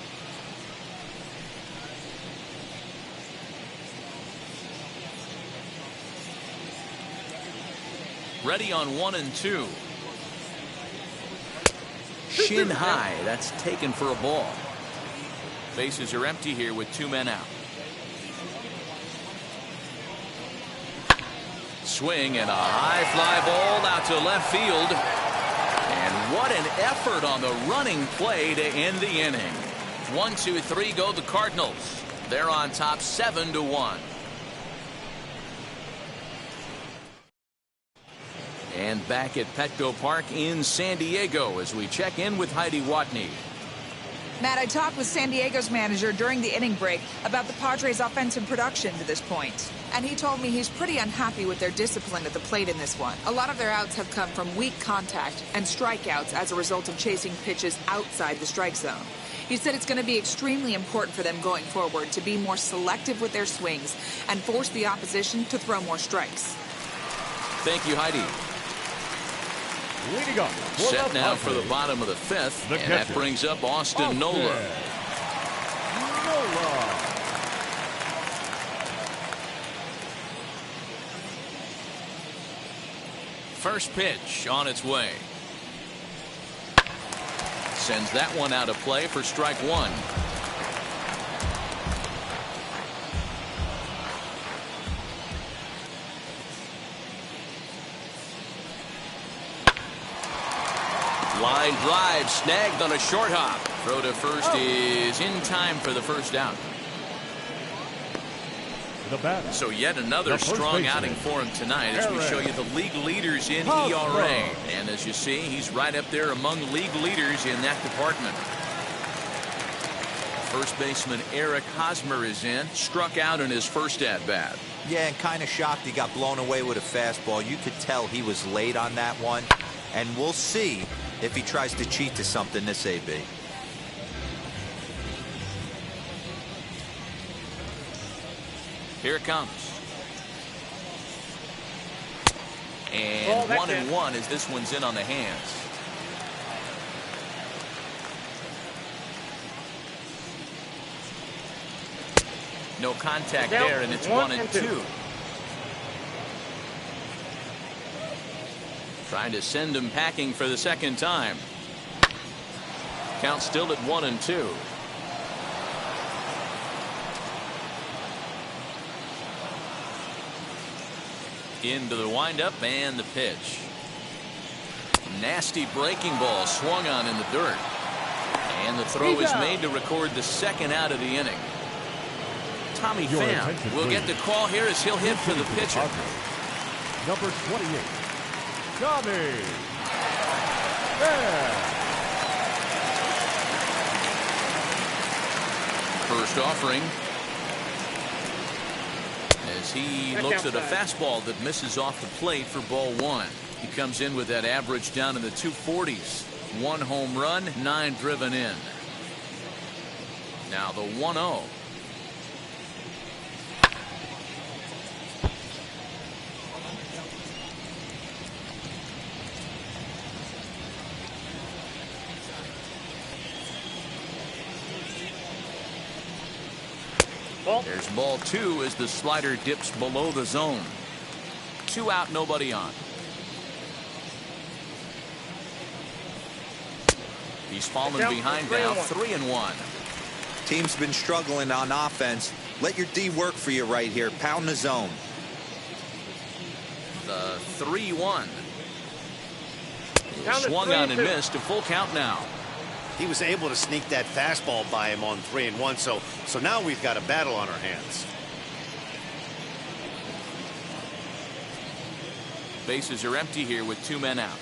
Ready on 1-2. Shin high. That's taken for a ball. Bases are empty here with 2 men out. Swing and a high fly ball out to left field. And what an effort on the running play to end the inning. 1, 2, 3 go the Cardinals. They're on top 7-1. And back at Petco Park in San Diego as we check in with Heidi Watney. Matt, I talked with San Diego's manager during the inning break about the Padres' offensive production to this point. And he told me he's pretty unhappy with their discipline at the plate in this one. A lot of their outs have come from weak contact and strikeouts as a result of chasing pitches outside the strike zone. He said it's going to be extremely important for them going forward to be more selective with their swings and force the opposition to throw more strikes. Thank you, Heidi. Leading up set now for the bottom of the 5th, and that brings up Austin Nola. First pitch on its way. Sends that one out of play for strike 1. Line drive snagged on a short hop. Throw to first is in time for the first out. So yet another strong outing for him tonight as we show you the league leaders in ERA. And as you see, he's right up there among league leaders in that department. First baseman Eric Hosmer is in. Struck out in his first at-bat. Yeah, and kind of shocked he got blown away with a fastball. You could tell he was late on that one. And we'll see if he tries to cheat to something this AB. Here it comes. And 1-1 as this one's in on the hands. No contact there, and it's 1-2. Trying to send him packing for the second time. Count still at 1-2. Into the windup and the pitch. Nasty breaking ball swung on in the dirt. And the throw is made to record the second out of the inning. Tommy Pham will get the call here as he'll hit for the pitcher. Number 28, Tommy Pham. First offering. As he looks at a fastball that misses off the plate for ball 1. He comes in with that average down in the 240s. 1 home run, 9 driven in. Now the 1-0. There's ball 2 as the slider dips below the zone. 2 out, nobody on. He's fallen behind now, 3-1. Team's been struggling on offense. Let your D work for you right here. Pound the zone. The 3-1. Swung on and missed. A full count now. He was able to sneak that fastball by him on 3-1, so now we've got a battle on our hands. Bases are empty here with 2 men out.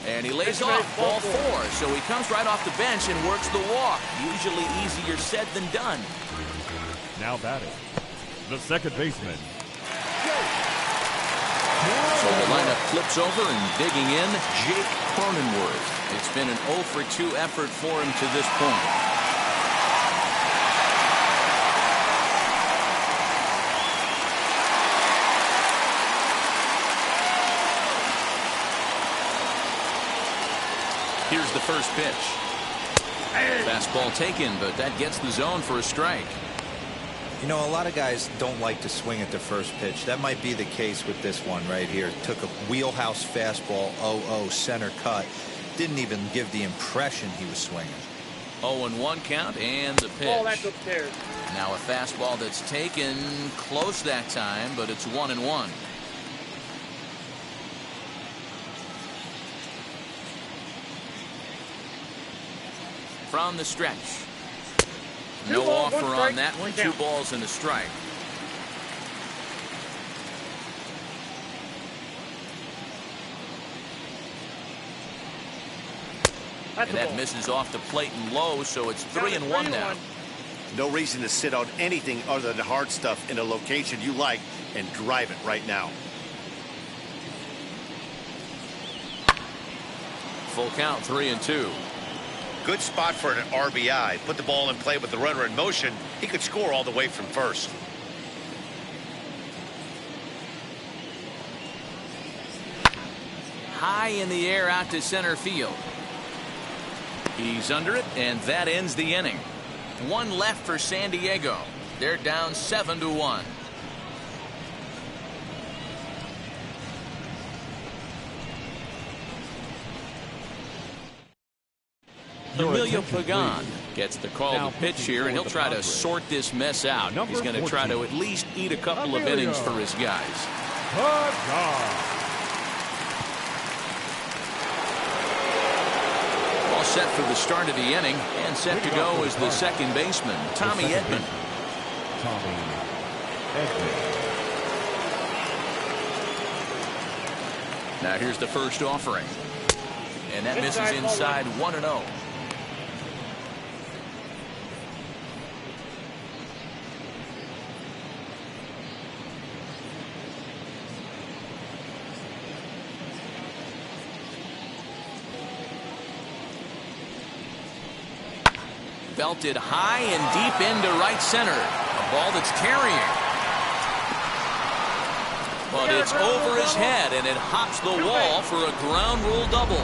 And he lays off ball 4, so he comes right off the bench and works the walk. Usually easier said than done. Now batting, the second baseman. So the lineup flips over and digging in, Jake Cronenworth. It's been an 0-for-2 effort for him to this point. Here's the first pitch. Fastball taken, but that gets the zone for a strike. You know, a lot of guys don't like to swing at the first pitch. That might be the case with this one right here. Took a wheelhouse fastball, 0-0 center cut. Didn't even give the impression he was swinging. 0-1 count and the pitch. Now a fastball that's taken close that time, but it's 1-1. From the stretch. No offer on that one. 2 balls and a strike. And that misses off the plate and low, so it's 3-1 now. No reason to sit on anything other than hard stuff in a location you like and drive it right now. Full count, 3-2. Good spot for an RBI. Put the ball in play with the runner in motion. He could score all the way from first. High in the air out to center field. He's under it, and that ends the inning. 1 left for San Diego. They're down 7-1. Emilio Pagan gets the call to pitch here, and he'll try to sort this mess out. He's going to try to at least eat a couple of innings for his guys. All set for the start of the inning, and set to go is the second baseman, Tommy Edman. Now here's the first offering. And that misses inside 1-0. Belted high and deep into right center. A ball that's carrying. But it's over his head, and it hops the wall for a ground rule double.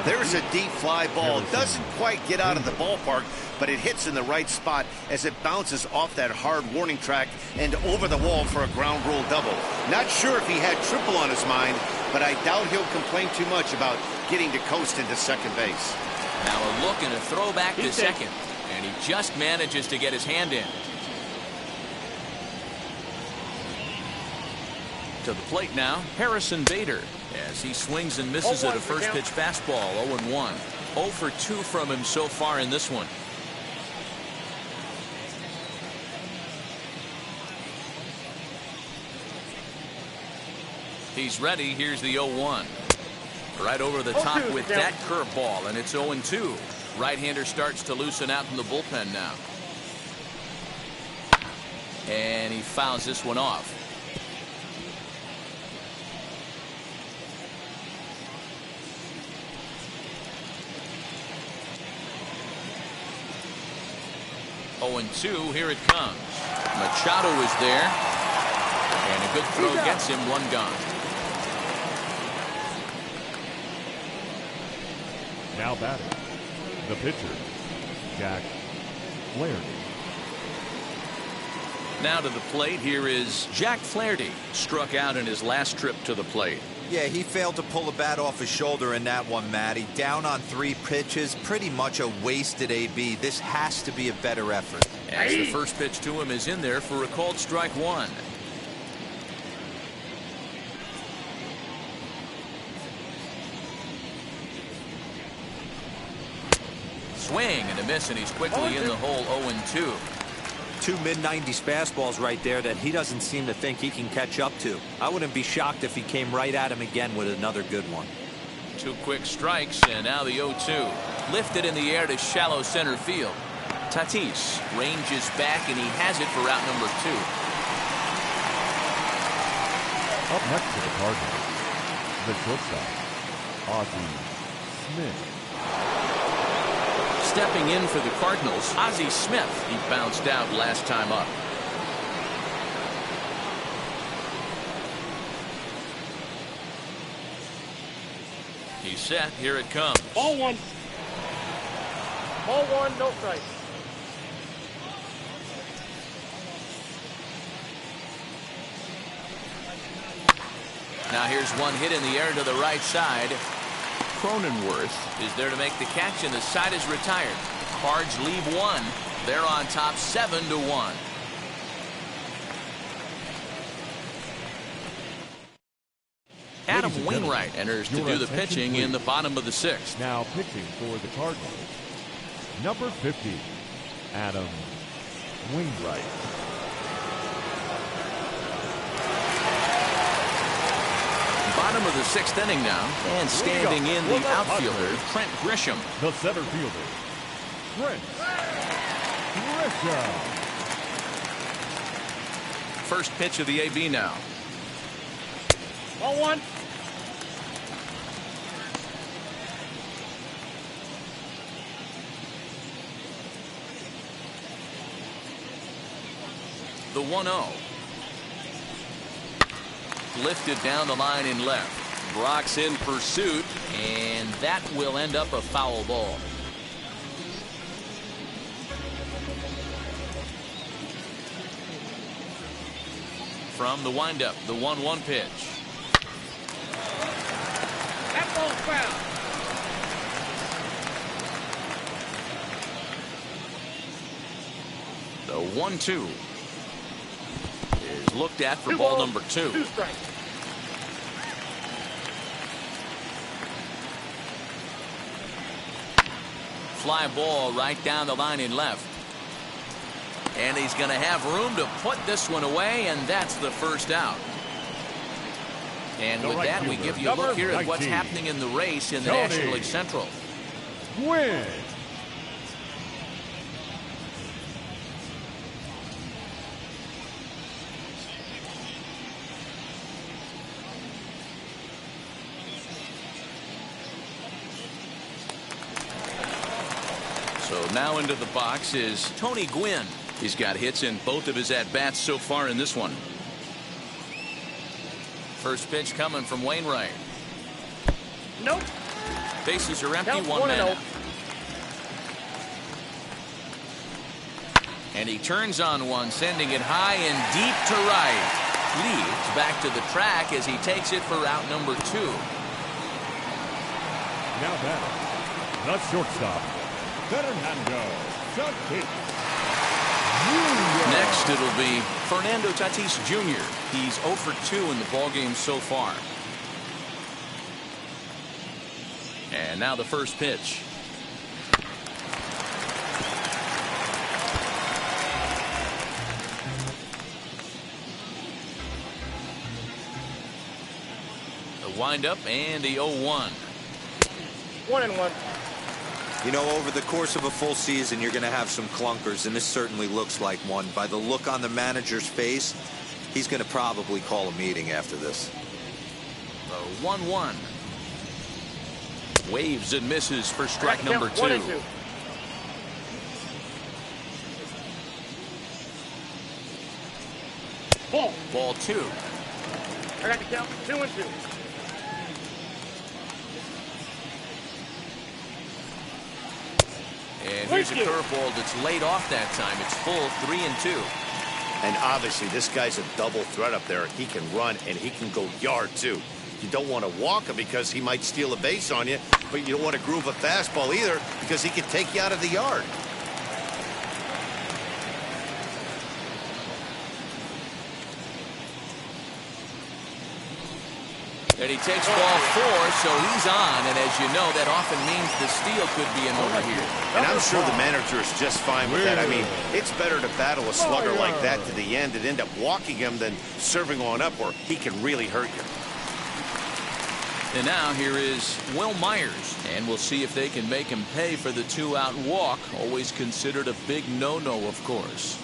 There's a deep fly ball. Doesn't quite get out of the ballpark, but it hits in the right spot as it bounces off that hard warning track and over the wall for a ground rule double. Not sure if he had triple on his mind, but I doubt he'll complain too much about getting to coast into second base. Now a look and a throw back to second. And he just manages to get his hand in. To the plate now, Harrison Bader. As he swings and misses at a first pitch fastball, 0-1. 0 for 2 from him so far in this one. He's ready. Here's the 0-1. Right over the top with that curveball, and it's 0-2. Right-hander starts to loosen out from the bullpen now. And he fouls this one off. And 2, here it comes. Machado is there. And a good throw gets him, one gone. Now batting, the pitcher, Jack Flaherty. Now to the plate, here is Jack Flaherty. Struck out in his last trip to the plate. Yeah, he failed to pull the bat off his shoulder in that one, Matty. Down on 3 pitches, pretty much a wasted AB. This has to be a better effort. As the first pitch to him is in there for a called strike 1. Swing and a miss, and he's quickly in the hole. 0-2. 2 mid-90s fastballs right there that he doesn't seem to think he can catch up to. I wouldn't be shocked if he came right at him again with another good one. 2 quick strikes, and now the 0-2. Lifted in the air to shallow center field. Tatis ranges back, and he has it for out number 2. Up next to the Cardinals, the shortstop, Ozzy Smith. Stepping in for the Cardinals, Ozzy Smith. He bounced out last time up. He's set. Here it comes. Ball 1. Ball 1, no strike. Now here's one hit in the air to the right side. Cronenworth is there to make the catch, and the side is retired. Cards leave 1. They're on top 7-1. Adam Wainwright enters to do the pitching in the bottom of the 6th. Now pitching for the Cardinals, number 50, Adam Wainwright. Bottom of the 6th inning now, and standing in the outfielder, Trent Grisham. The center fielder, Trent Grisham. First pitch of the AB now. Ball 1. The 1-0. Lifted down the line in left. Brock's in pursuit, and that will end up a foul ball. From the windup, the 1-1 pitch. That ball's foul. The 1-2 is looked at for ball number 2. 2 strikes. Fly ball right down the line in left. And he's going to have room to put this one away, and that's the first out. And The with right that, we fielder, give you a look number here at what's 19, happening in the race in the Tony National League Central. Gwynn. So now into the box is Tony Gwynn. He's got hits in both of his at-bats so far in this one. First pitch coming from Wainwright. Nope. Bases are empty, Count 1 man. 1-0. And he turns on one, sending it high and deep to right. Leads back to the track as he takes it for out number 2. Now back, the shortstop, Fernando Tatis Jr. Next, it'll be Fernando Tatis Jr. He's 0 for 2 in the ballgame so far. And now the first pitch. The windup and the 0-1. 1-1. You know, over the course of a full season, you're going to have some clunkers, and this certainly looks like one. By the look on the manager's face, he's going to probably call a meeting after this. The 1-1. Waves and misses for strike number 2. 1-2. Ball. Ball 2. I got the count. 2-2. And here's a curveball that's laid off that time. It's full 3-2. And obviously, this guy's a double threat up there. He can run and he can go yard, too. You don't want to walk him because he might steal a base on you, but you don't want to groove a fastball either because he can take you out of the yard. And he takes ball 4, so he's on. And as you know, that often means the steal could be an over here. And I'm sure the manager is just fine with that. I mean, it's better to battle a slugger like that to the end and end up walking him than serving on up where he can really hurt you. And now here is Will Myers. And we'll see if they can make him pay for the 2-out walk. Always considered a big no-no, of course.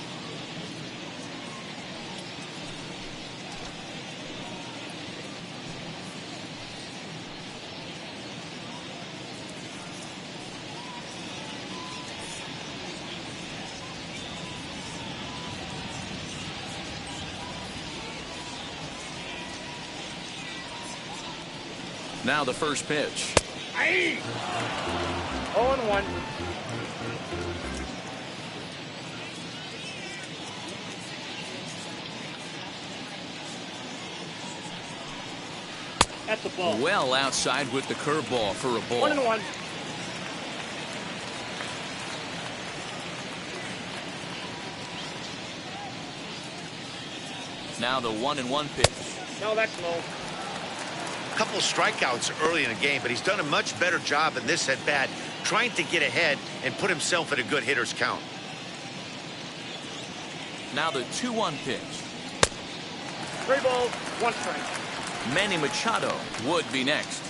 Now the first pitch. 0-1. That's the ball. Well outside with the curveball for a ball. 1-1. Now the 1-1 pitch. No, that's low. Couple strikeouts early in the game, but he's done a much better job in this at-bat trying to get ahead and put himself at a good hitter's count. Now the 2-1 pitch. 3 balls, 1 strike. Manny Machado would be next.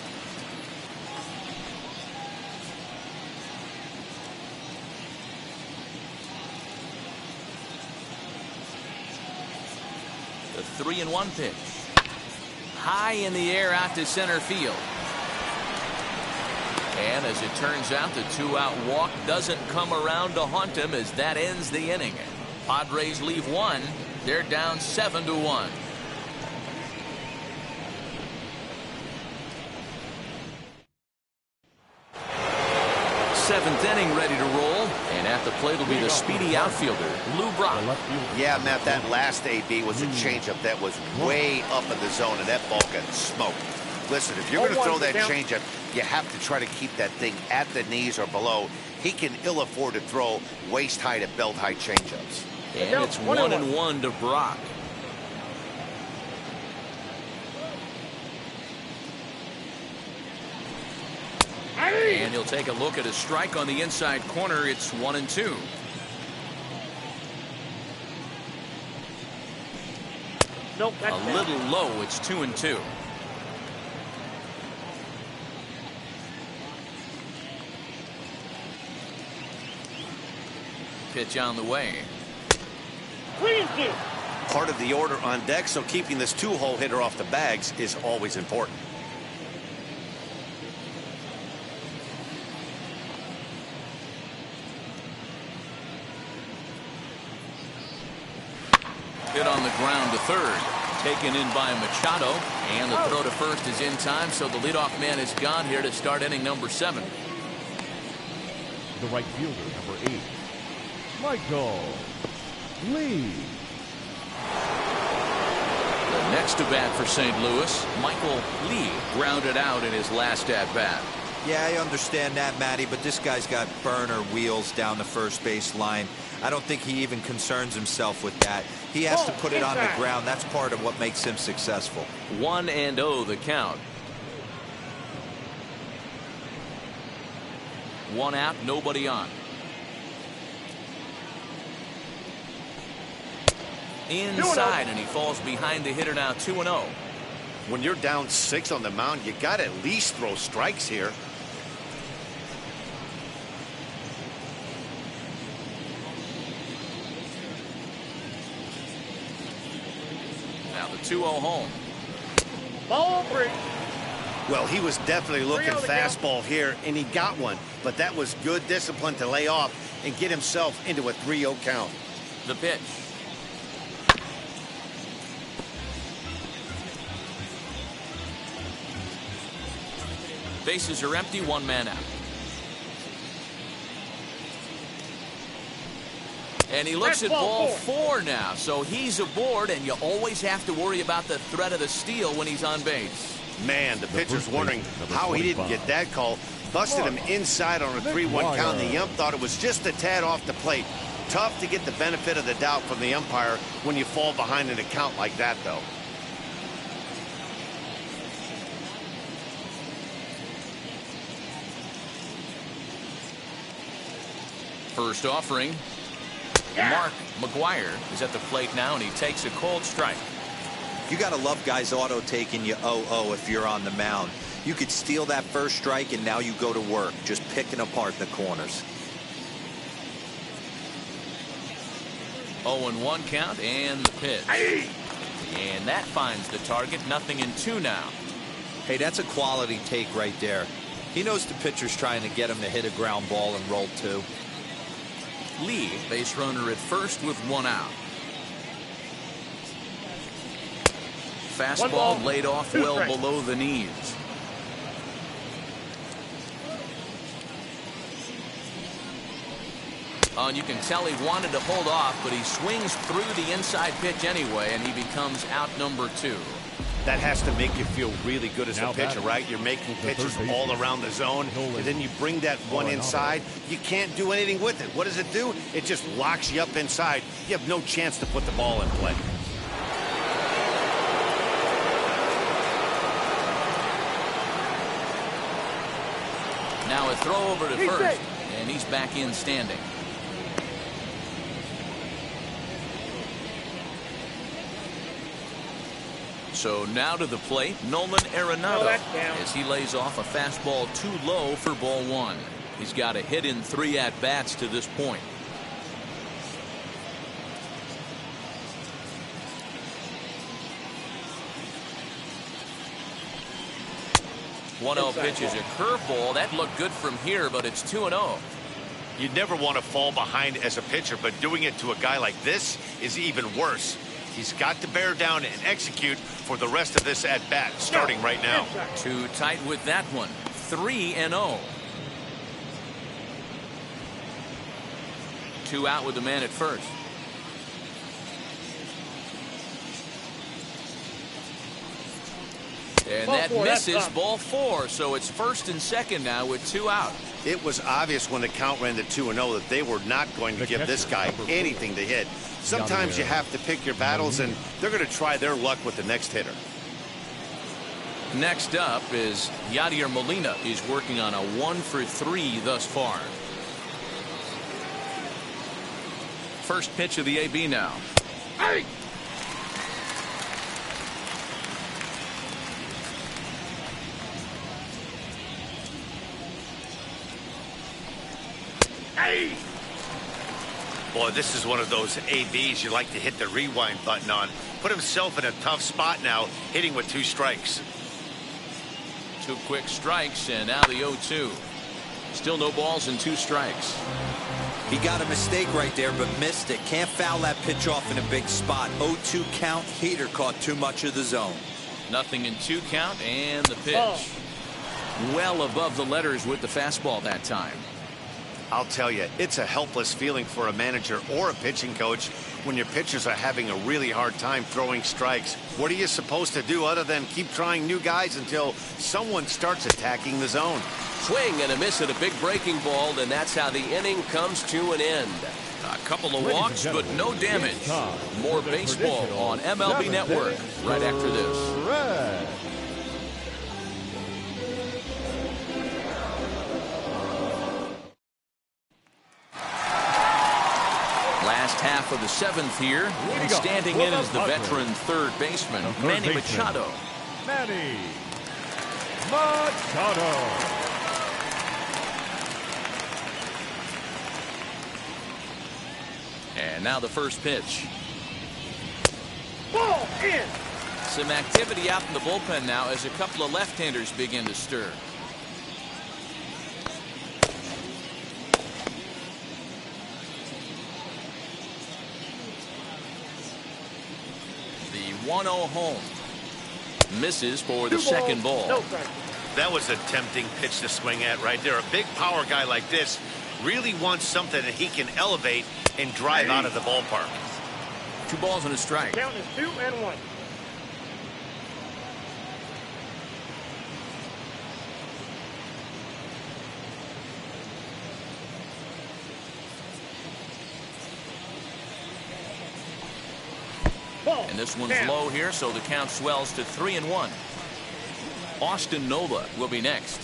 The 3-1 pitch. High in the air out to center field. And as it turns out, the 2-out walk doesn't come around to haunt him as that ends the inning. Padres leave 1. They're down 7-1. Seventh inning ready to roll. And at the plate will be the speedy outfielder, Lou Brock. Yeah, Matt, that last AB was a changeup that was way up in the zone, and that ball got smoked. Listen, if you're going to throw that changeup, you have to try to keep that thing at the knees or below. He can ill afford to throw waist-high to belt-high changeups. And it's 1-1 to Brock. And he'll take a look at a strike on the inside corner. It's 1-2. Nope, that's a little low. It's 2-2. pitch on the way. 3-2. Part of the order on deck, so keeping this two-hole hitter off the bags is always important. Hit on the ground to third. Taken in by Machado. And the throw to first is in time, so the leadoff man is gone here to start inning number 7. The right fielder, number 8, Michael Lee. The next to bat for St. Louis, Michael Lee grounded out in his last at bat. Yeah, I understand that, Matty, but this guy's got burner wheels down the first base line. I don't think he even concerns himself with that. He has to put it on the ground. That's part of what makes him successful. 1-0 the count. 1 out, nobody on. Inside, and he falls behind the hitter now. 2-0. When you're down 6 on the mound, you got to at least throw strikes here. Now the 2-0 home. Ball 3. Well, he was definitely looking fastball here, and he got one. But that was good discipline to lay off and get himself into a 3-0 count. The pitch. Bases are empty, 1 man out. And he looks at ball 4 now, so he's aboard, and you always have to worry about the threat of the steal when he's on base. Man, the pitcher's wondering how he didn't get that call. Busted him inside on a 3-1 count. The ump thought it was just a tad off the plate. Tough to get the benefit of the doubt from the umpire when you fall behind in a count like that, though. First offering. Mark McGuire is at the plate now, and he takes a cold strike. You got to love guys auto taking you 0-0 if you're on the mound. You could steal that first strike, and now you go to work, just picking apart the corners. 0-1 count, and the pitch. And that finds the target. 0-2 now. Hey, that's a quality take right there. He knows the pitcher's trying to get him to hit a ground ball and roll 2. Lee, base runner at first with 1 out. Fastball laid off well below the knees. And you can tell he wanted to hold off, but he swings through the inside pitch anyway, and he becomes out number 2. That has to make you feel really good as a pitcher, right? You're making pitches all around the zone, and then you bring that one inside. You can't do anything with it. What does it do? It just locks you up inside. You have no chance to put the ball in play. Now a throw over to first, and he's back in standing. So now to the plate, Nolan Arenado, as he lays off a fastball too low for ball 1. He's got a hit in 3 at-bats to this point. One 0 pitch is a curveball. That looked good from here, but it's 2-0. You never want to fall behind as a pitcher, but doing it to a guy like this is even worse. He's got to bear down and execute for the rest of this at-bat, starting right now. Too tight with that one. 3-0. 2 out with the man at first. And that misses. Ball 4, so it's first and second now with 2 out. It was obvious when the count ran to 2-0 that they were not going to give this guy anything to hit. Sometimes you have to pick your battles, and they're going to try their luck with the next hitter. Next up is Yadier Molina. He's working on a 1-for-3 thus far. First pitch of the AB now. Hey! Boy, this is one of those ABs you like to hit the rewind button on. Put himself in a tough spot now, hitting with 2 strikes. 2 quick strikes, and now the 0-2. Still no balls and 2 strikes. He got a mistake right there, but missed it. Can't foul that pitch off in a big spot. 0-2 count. Heater caught too much of the zone. Nothing in 2 count, and the pitch. Well above the letters with the fastball that time. I'll tell you, it's a helpless feeling for a manager or a pitching coach when your pitchers are having a really hard time throwing strikes. What are you supposed to do other than keep trying new guys until someone starts attacking the zone? Swing and a miss at a big breaking ball, and that's how the inning comes to an end. A couple of walks, but no damage. More baseball on MLB Network right after this. Last half of the 7th here, and standing in is the veteran third baseman, Manny Machado. Manny Machado. And now the first pitch. Ball in. Some activity out in the bullpen now as a couple of left-handers begin to stir. The 1-0 home. Misses for the second ball. No strike. That was a tempting pitch to swing at right there. A big power guy like this really wants something that he can elevate and drive out of the ballpark. 2 balls and a strike. Count is 2-1. And this one's low here, so the count swells to 3-1. Austin Nola will be next.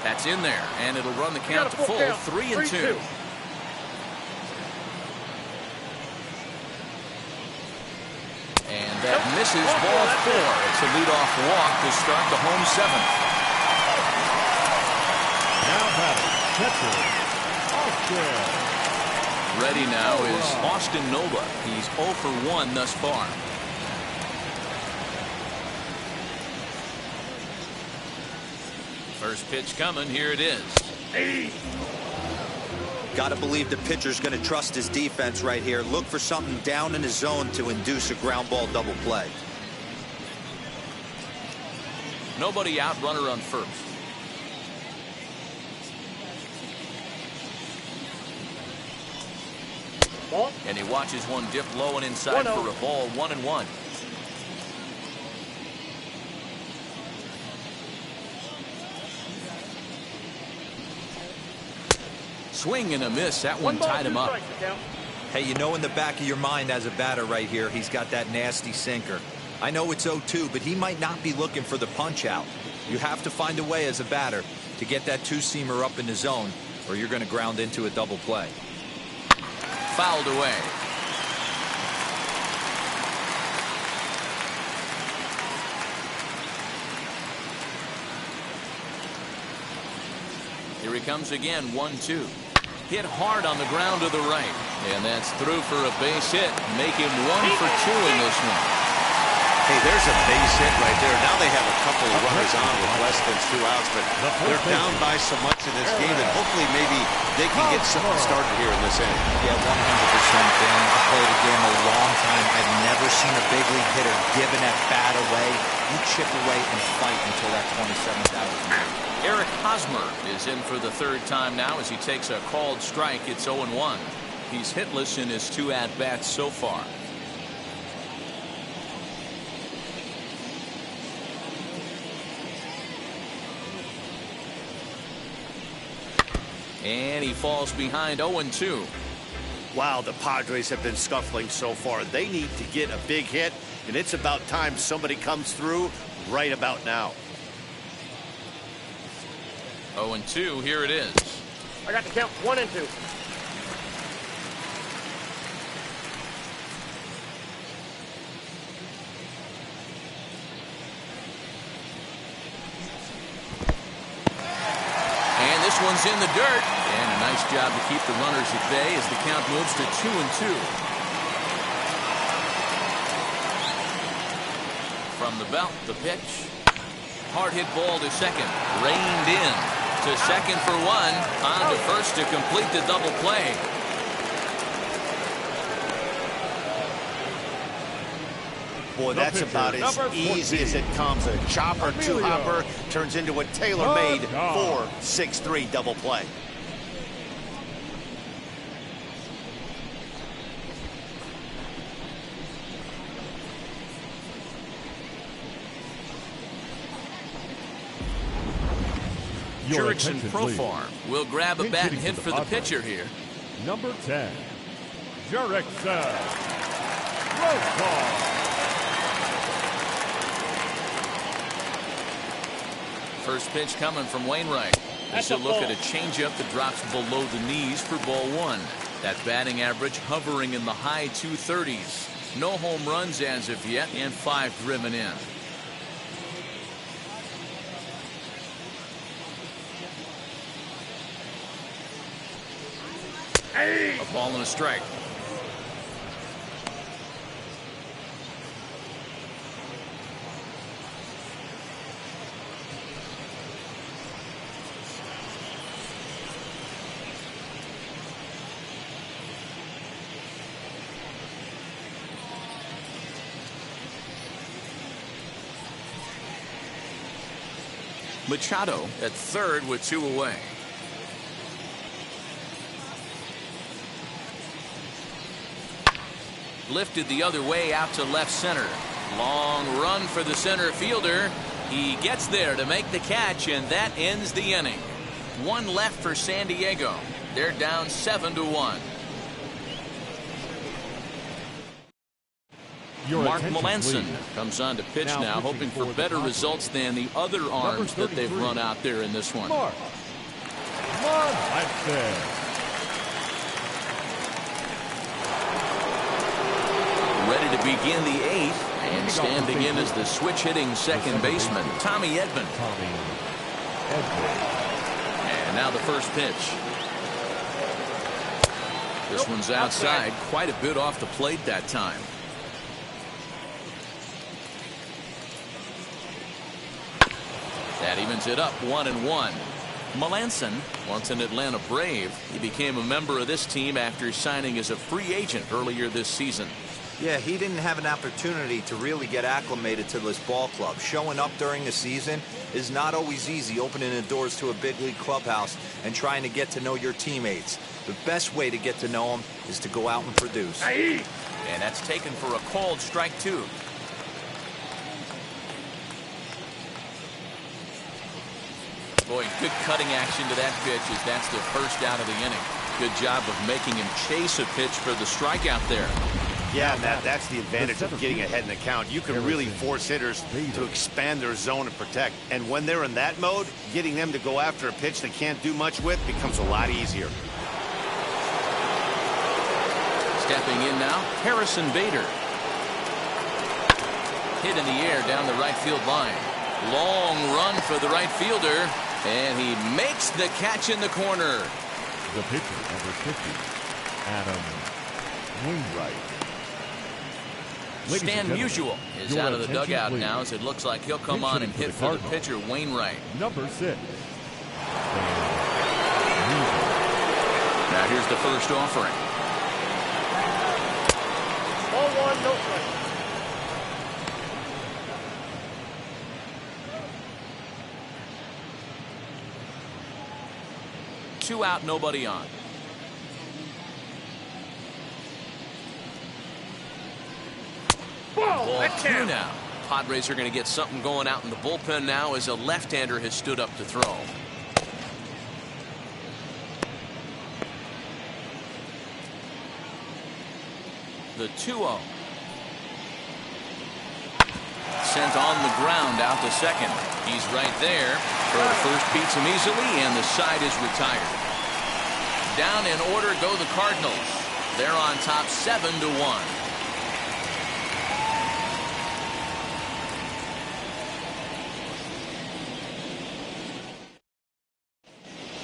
That's in there, and it'll run the count to full, 3-2. And that misses ball 4. It's a leadoff walk to start the home 7th. Now batting, catcher, Austin. Ready now is Austin Nola. He's 0 for 1 thus far. First pitch coming. Here it is. Got to believe the pitcher's going to trust his defense right here. Look for something down in his zone to induce a ground ball double play. Nobody out, runner on first. Ball. And he watches one dip low and inside for a ball, 1-1. Swing and a miss. That one tied him up. Hey, you know in the back of your mind as a batter right here, he's got that nasty sinker. I know it's 0-2, but he might not be looking for the punch out. You have to find a way as a batter to get that 2-seamer up in the zone, or you're going to ground into a double play. Fouled away. Here he comes again, 1-2. Hit hard on the ground to the right. And that's through for a base hit. Make him 1 for 2 in this one. Hey, there's a base hit right there. Now they have a couple of runners on with less than 2 outs, but they're down by so much in this game that hopefully maybe they can get something started here in this inning. Yeah, 100%, Dan. I've played the game a long time. I've never seen a big league hitter giving that bat away. You chip away and fight until that 27th out is made. Eric Hosmer is in for the 3rd time now as he takes a called strike. It's 0-1. He's hitless in his 2 at-bats so far. And he falls behind 0-2. Wow, the Padres have been scuffling so far. They need to get a big hit, and it's about time somebody comes through right about now. 0-2, here it is. I got the count 1-2. this one's in the dirt. And a nice job to keep the runners at bay as the count moves to 2-2. From the belt, the pitch. Hard hit ball to second. Reined in to second for one. On to first to complete the double play. Boy, that's about as easy as it comes. A chopper, two-hopper turns into a tailor-made 4-6-3 double play. Jurickson Profar will grab a bat and hit for the pitcher here. Number 10, Jurickson Profar. First pitch coming from Wainwright. This will look at a changeup that drops below the knees for ball one. That batting average hovering in the high 230s. No home runs as of yet, and 5 driven in. A ball and a strike. Machado at third with 2 away. Lifted the other way out to left center. Long run for the center fielder. He gets there to make the catch, and that ends the inning. 1 left for San Diego. They're down 7-1. Mark Melanson comes on to pitch now, hoping for better results than the other arms that they've run out there in this one. Mark Melanson. Ready to begin the 8th, and standing in as the switch-hitting second baseman, Tommy Edman. And now the first pitch. This one's outside, quite a bit off the plate that time. That evens it up 1-1. Melanson, once an Atlanta Brave, he became a member of this team after signing as a free agent earlier this season. Yeah, he didn't have an opportunity to really get acclimated to this ball club. Showing up during the season is not always easy, opening the doors to a big league clubhouse and trying to get to know your teammates. The best way to get to know them is to go out and produce. And that's taken for a called strike 2. Boy, good cutting action to that pitch as that's the first out of the inning. Good job of making him chase a pitch for the strikeout there. Yeah, Matt, that's the advantage of getting ahead in the count. You can really force hitters to expand their zone and protect. And when they're in that mode, getting them to go after a pitch they can't do much with becomes a lot easier. Stepping in now, Harrison Bader. Hit in the air down the right field line. Long run for the right fielder, and he makes the catch in the corner. The pitcher, number 50, Adam Wainwright. Stan Musial is out of the dugout now, as it looks like he'll come on and hit for the pitcher, Wainwright. Number 6. Now here's the first offering. Ball 1, no strike. Two out, nobody on. Ball 2 now. Padres are going to get something going out in the bullpen now as a left-hander has stood up to throw. The 2-0. Sent on the ground out to second. He's right there. Throw to first beats him easily, and the side is retired. Down in order go the Cardinals. They're on top 7-1.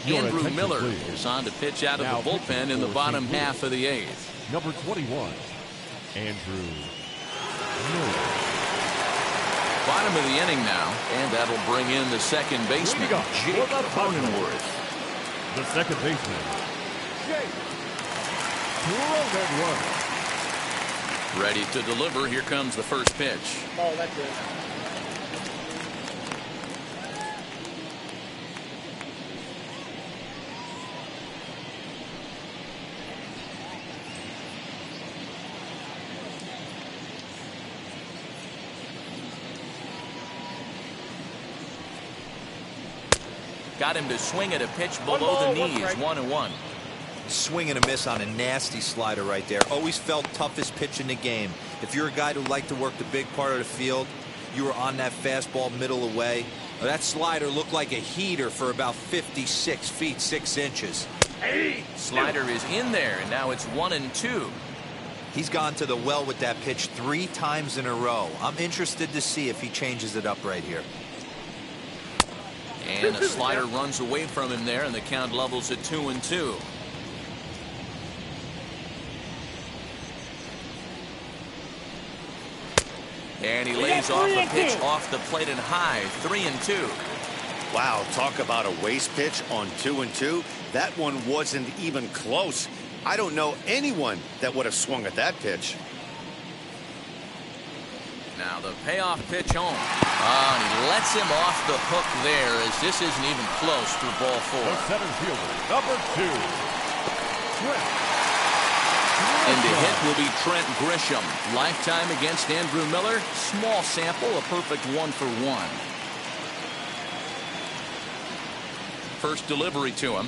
Your Andrew attention, Miller please. is on to pitch out of Now the bullpen in the for bottom St. Louis. half of the 8th. Number 21, Andrew Miller. Bottom of the inning now, and that'll bring in the second baseman, Jake Cronenworth. The second baseman, Jake Cronenworth. Ready to deliver. Here comes the first pitch. Oh, that's good. Got him to swing at a pitch below the knees. 1-1. Swing and a miss on a nasty slider right there. Always felt toughest pitch in the game. If you're a guy who liked to work the big part of the field, you were on that fastball middle away. That slider looked like a heater for about 56 feet 6 inches. Slider is in there, and now it's 1-2. He's gone to the well with that pitch 3 times in a row. I'm interested to see if he changes it up right here. And a slider runs away from him there, and the count levels at 2-2. And he lays off a pitch off the plate and high. 3-2. Wow, talk about a waste pitch on 2-2. That one wasn't even close. I don't know anyone that would have swung at that pitch. Now the payoff pitch home. And he lets him off the hook there, as this isn't even close for ball 4. The center fielder, number 2, Trent. And the hit will be Trent Grisham. Lifetime against Andrew Miller. Small sample, a perfect 1-for-1. First delivery to him.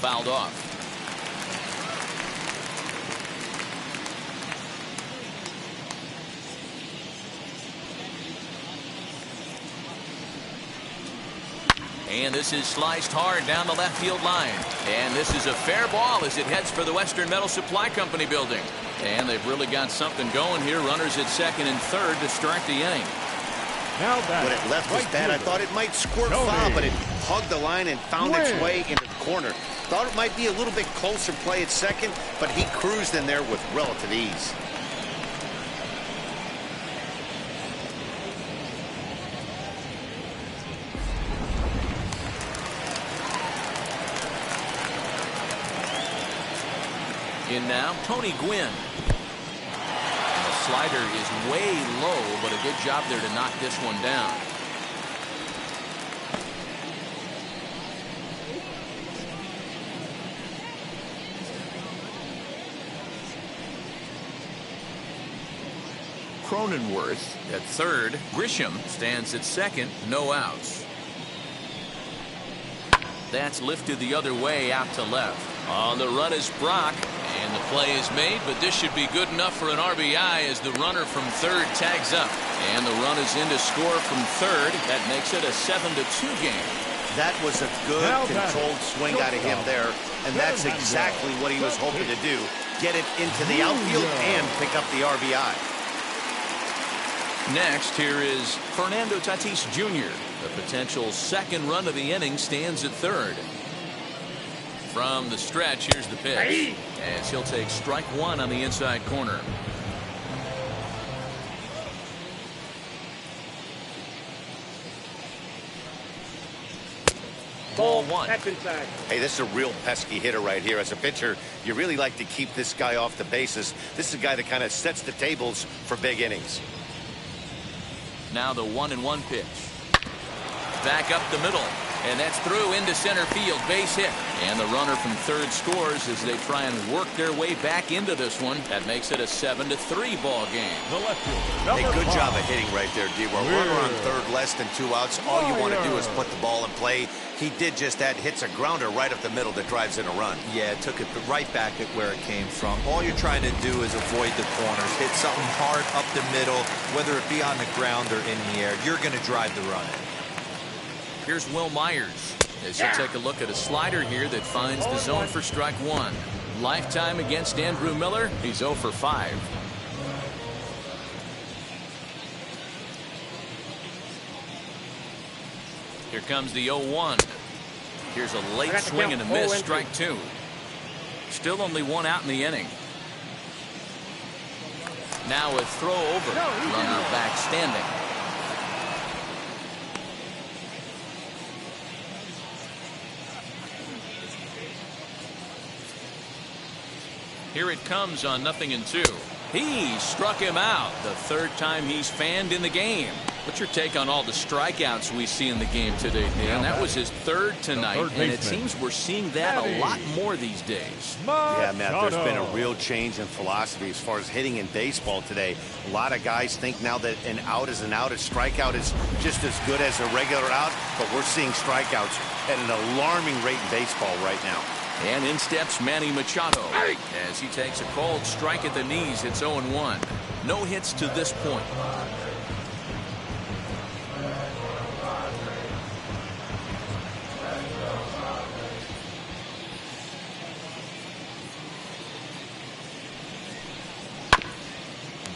Fouled off. And this is sliced hard down the left field line. And this is a fair ball as it heads for the Western Metal Supply Company building. And they've really got something going here. Runners at second and third to start the inning. Now when it left his bat, I thought it might squirt foul, but it hugged the line and found its way into the corner. Thought it might be a little bit closer play at second, but he cruised in there with relative ease. In now, Tony Gwynn. And the slider is way low, but a good job there to knock this one down. Cronenworth at third. Grisham stands at second. No outs. That's lifted the other way out to left. On the run is Brock. And the play is made, but this should be good enough for an RBI as the runner from third tags up. And the run is in to score from third. That makes it a 7-2 game. That was a good, controlled swing out of him there, and that's exactly what he was hoping to do. Get it into the outfield and pick up the RBI. Next, here is Fernando Tatis Jr. The potential second run of the inning stands at third. From the stretch, here's the pitch. As he'll take strike 1 on the inside corner. Ball 1. Hey, this is a real pesky hitter right here. As a pitcher, you really like to keep this guy off the bases. This is a guy that kind of sets the tables for big innings. Now the 1-1 pitch. Back up the middle. And that's through into center field. Base hit. And the runner from third scores as they try and work their way back into this one. That makes it a 7-3 ball game. The left fielder, hey, good job of hitting right there, D. We're runner on third, less than 2 outs. All you want to do is put the ball in play. He did just that. Hits a grounder right up the middle that drives in a run. Yeah, took it right back at where it came from. All you're trying to do is avoid the corners. Hit something hard up the middle, whether it be on the ground or in the air. You're going to drive the run in. Here's Will Myers as he'll take a look at a slider here that finds the zone for strike 1. Lifetime against Andrew Miller. He's 0 for 5. Here comes the 0-1. Here's a late swing and a miss, strike 2. Still only 1 out in the inning. Now a throw over. Runner back standing. Here it comes on 0-2. He struck him out. The 3rd time he's fanned in the game. What's your take on all the strikeouts we see in the game today, Dan? That was his 3rd tonight, and it seems we're seeing that a lot more these days. Yeah, Matt, there's been a real change in philosophy as far as hitting in baseball today. A lot of guys think now that an out is an out. A strikeout is just as good as a regular out, but we're seeing strikeouts at an alarming rate in baseball right now. And in steps Manny Machado as he takes a cold strike at the knees. It's 0-1. No hits to this point.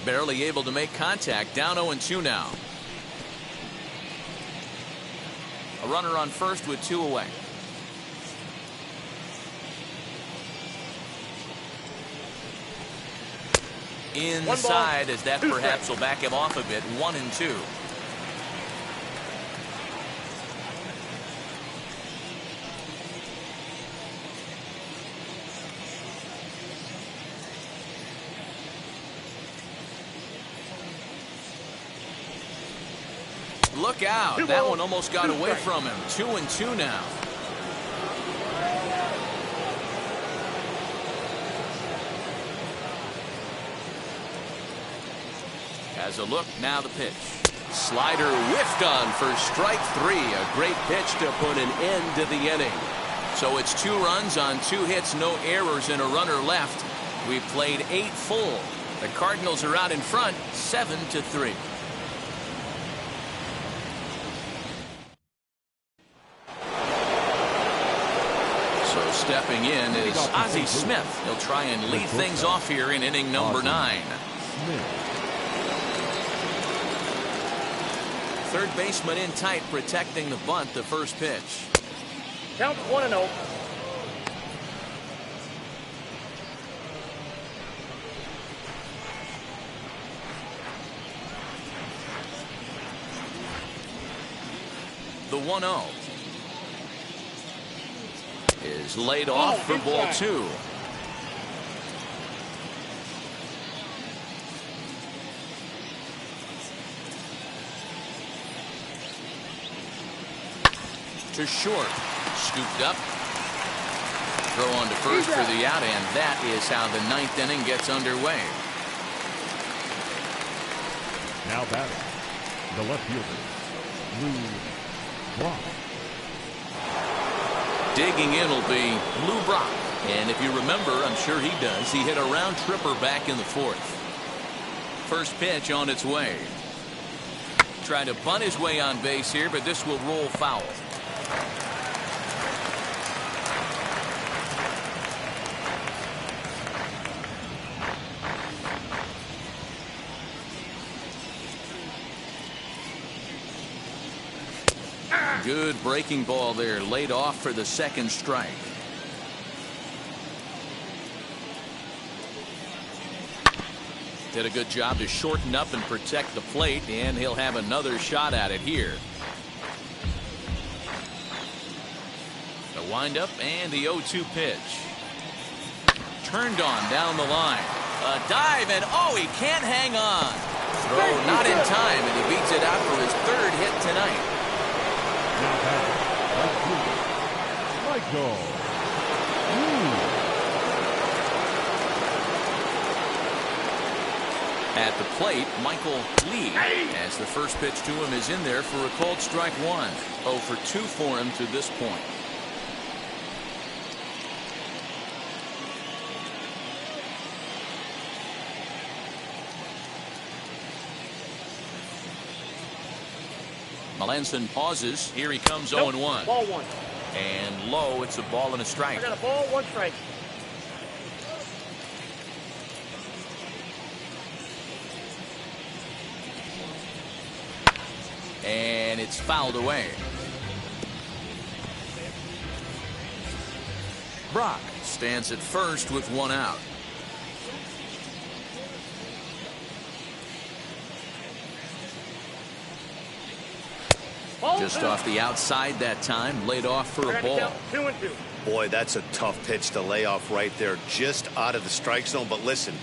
Barely able to make contact. Down 0-2 now. A runner on first with 2 away. Inside, as that perhaps will back him off a bit. 1-2. Look out. That one almost got away from him. 2-2 now. Has a look. Now the pitch. Slider whiffed on for strike 3. A great pitch to put an end to the inning. So it's 2 runs on 2 hits, no errors, and a runner left. We played 8 full. The Cardinals are out in front, 7-3. So stepping in is Ozzy Smith. He'll try and lead things off here in inning number 9. Third baseman in tight, protecting the bunt. The first pitch. Count 1-0. The 1-0 is laid off for ball 2. To short. Scooped up. Throw on to first for the out, and that is how the 9th inning gets underway. Now batting, the left fielder, Lou Brock. Digging in will be Lou Brock. And if you remember, I'm sure he does, he hit a round tripper back in the 4th. First pitch on its way. Trying to bunt his way on base here, but this will roll foul. Good breaking ball there, laid off for the 2nd strike. Did a good job to shorten up and protect the plate, and he'll have another shot at it here. The windup and the 0-2 pitch. Turned on down the line. A dive, and oh, he can't hang on. Throw not in time, and he beats it out for his 3rd hit tonight. Now batting, Michael. At the plate, Michael Lee, as the first pitch to him is in there for a called strike 1. 0 for 2 for him to this point. Melanson pauses. Here he comes. 0-1. Ball 1. And low. It's a ball and a strike. I got a ball, 1 strike. And it's fouled away. Brock stands at first with one out. Just off the outside that time, laid off for a ball. 2-2. Boy, that's a tough pitch to lay off right there, just out of the strike zone. But listen,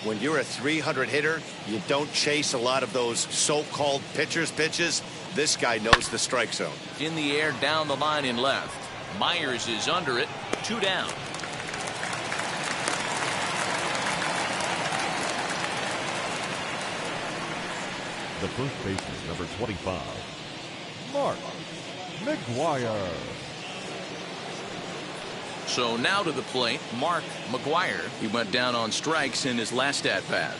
when you're a 300 hitter, you don't chase a lot of those so-called pitcher's pitches. This guy knows the strike zone. In the air, down the line in left. Myers is under it. 2 down. The first baseman, number 25, Mark McGwire. So now to the plate, Mark McGwire. He went down on strikes in his last at-bat.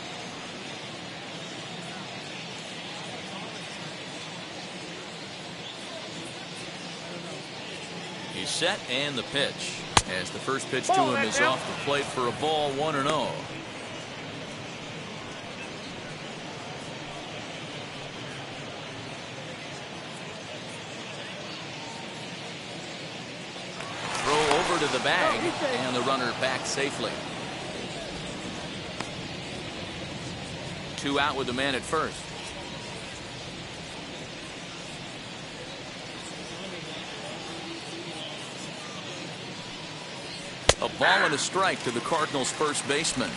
He's set, and the pitch. As the first pitch to him is off the plate for a ball, 1-0. To the bag, and the runner back safely. 2 out with the man at first. A ball and a strike to the Cardinals' first baseman.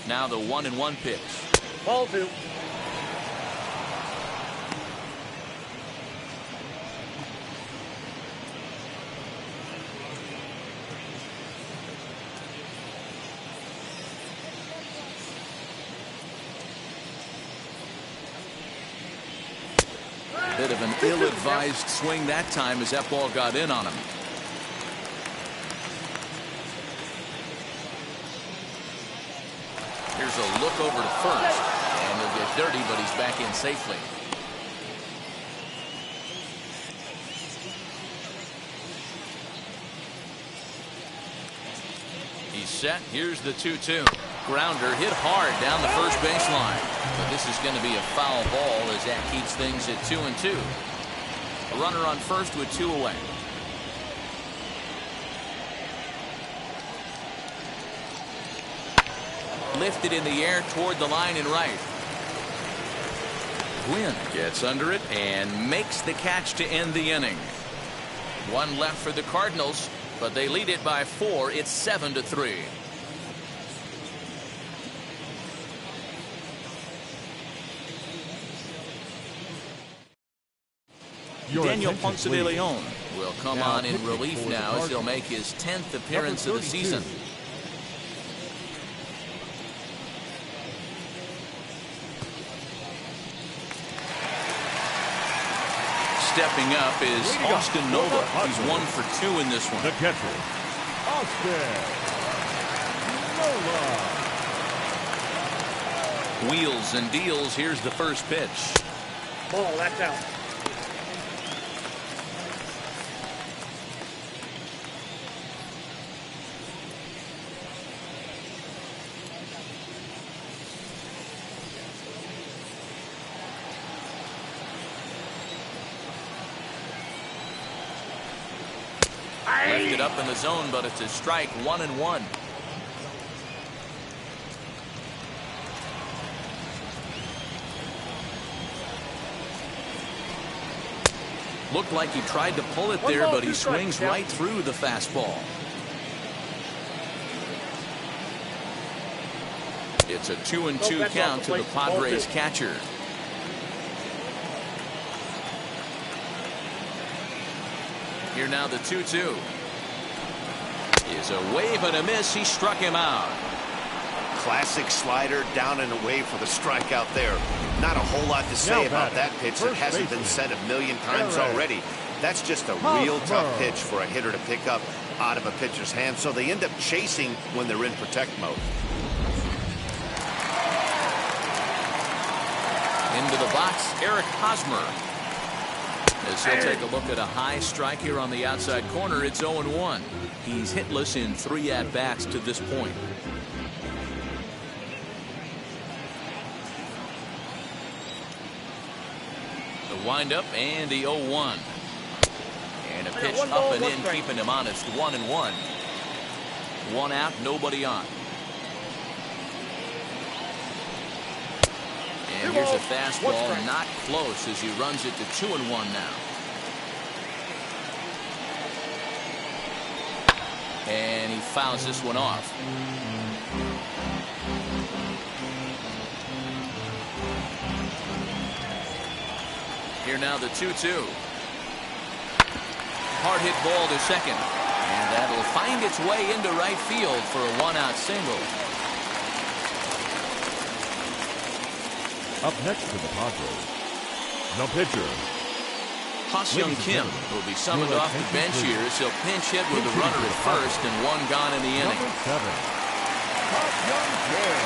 Now the 1-1 pitch. Ball 2. Bit of an ill-advised swing that time as that ball got in on him. Here's a look over to first, and he'll get dirty, but he's back in safely. He's set. Here's the 2-2. Grounder hit hard down the first baseline, but this is going to be a foul ball as that keeps things at 2-2. A runner on first with 2 away. Lifted in the air toward the line and right. Gwynn gets under it and makes the catch to end the inning. 1 left for the Cardinals, but they lead it by 4. It's 7-3. Daniel Ponce de Leon will come on in relief now as he'll make his 10th appearance of the season. Stepping up is Austin Nova. He's 1 for 2 in this one. The catcher, Austin Nova. Wheels and deals. Here's the first pitch. Ball, that's out. Left it up in the zone, but it's a strike. 1-1. Looked like he tried to pull it there, but he swings right through the fastball. It's a 2-2 count to the Padres catcher. Here now the 2-2. Is a wave and a miss. He struck him out. Classic slider down and away for the strikeout there. Not a whole lot to say about that pitch that hasn't been said a million times already. That's just a real tough pitch for a hitter to pick up out of a pitcher's hand, so they end up chasing when they're in protect mode. Into the box, Eric Hosmer. As he'll take a look at a high strike here on the outside corner, it's 0-1. He's hitless in 3 at-bats to this point. The windup and the 0-1. And a pitch up and in, keeping him honest. 1-1. 1 out, nobody on. And here's a fastball, not close, as he runs it to 2-1 now. And he fouls this one off. Here now the 2-2. Hard hit ball to second. And that'll find its way into right field for a 1-out single. Up next to the Padres, the pitcher. Hosmer Kim will be summoned off the bench here as he'll pinch hit with a runner at first and 1 gone in the inning. Number 7, Gwynn.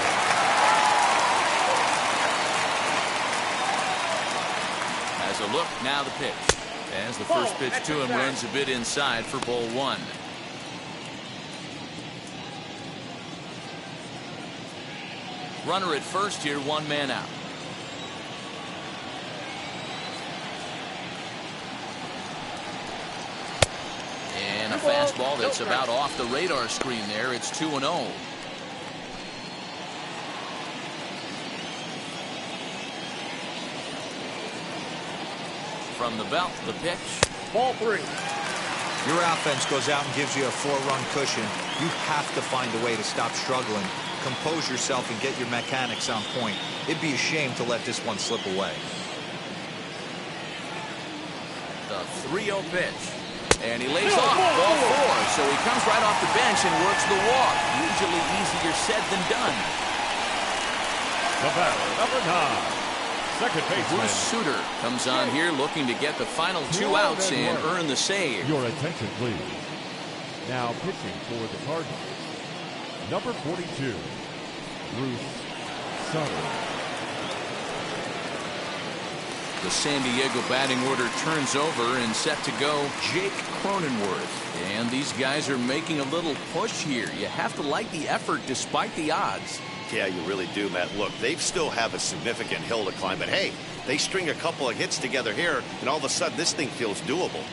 As a look, now the pitch. As the first pitch to him runs a bit inside for ball 1. Runner at first here, 1 man out. And a fastball that's about off the radar screen there. It's 2-0. From the belt, the pitch. Ball 3. Your offense goes out and gives you a 4-run cushion. You have to find a way to stop struggling. Compose yourself and get your mechanics on point. It'd be a shame to let this one slip away. The 3-0 pitch. And he lays off ball 4. So he comes right off the bench and works the walk. Usually easier said than done. The batter, number 9. Second baseman. Bruce Sutter comes on here looking to get the final 2 outs and earn the save. Your attention, please. Now pitching for the Cardinals, number 42, Bruce Sutter. The San Diego batting order turns over and set to go Jake Cronenworth. And these guys are making a little push here. You have to like the effort despite the odds. Yeah, you really do, Matt. Look, they still have a significant hill to climb, but hey, they string a couple of hits together here, and all of a sudden this thing feels doable.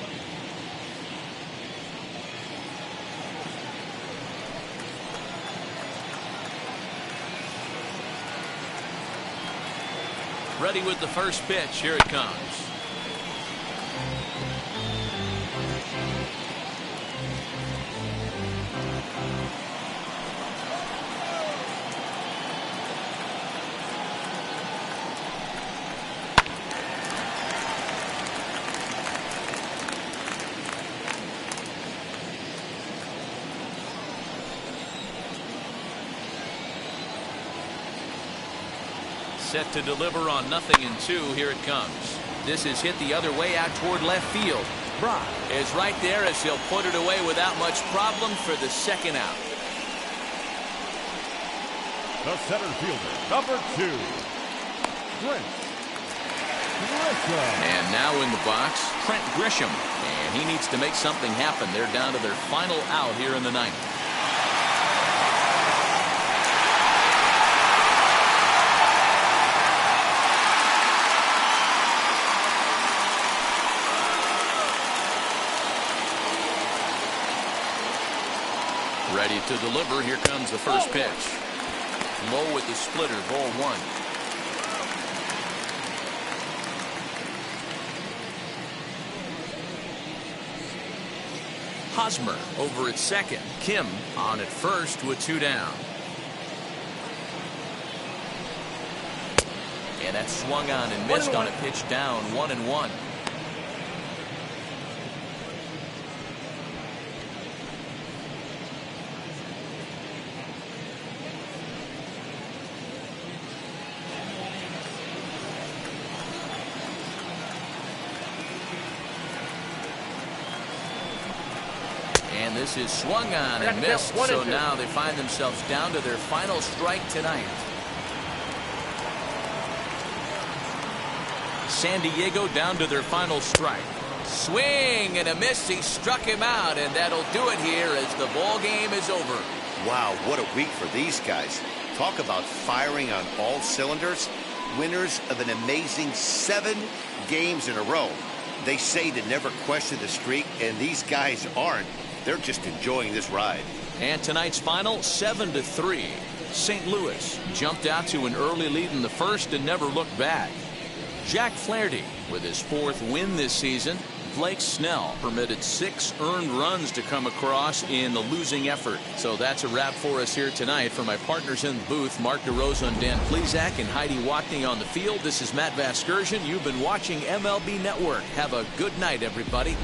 Ready with the first pitch. Here it comes. Set to deliver on 0-2. Here it comes. This is hit the other way out toward left field. Brock is right there as he'll put it away without much problem for the 2nd out. The center fielder, number 2, Trent Grisham. And now in the box, Trent Grisham. And he needs to make something happen. They're down to their final out here in the 9th. Ready to deliver. Here comes the first pitch. Low with the splitter, ball 1. Hosmer over at second. Kim on at first with 2 down. And that swung on and missed on a pitch down. 1-1. And this is swung on and missed, so now they find themselves down to their final strike tonight. San Diego down to their final strike. Swing and a miss. He struck him out, and that'll do it here as the ball game is over. Wow, what a week for these guys. Talk about firing on all cylinders. Winners of an amazing 7 games in a row. They say to never question the streak, and these guys aren't. They're just enjoying this ride. And tonight's final, 7-3. St. Louis jumped out to an early lead in the first and never looked back. Jack Flaherty with his 4th win this season. Blake Snell permitted 6 earned runs to come across in the losing effort. So that's a wrap for us here tonight. For my partners in the booth, Mark DeRosa and Dan Plesac and Heidi Watney on the field, this is Matt Vasgersian. You've been watching MLB Network. Have a good night, everybody.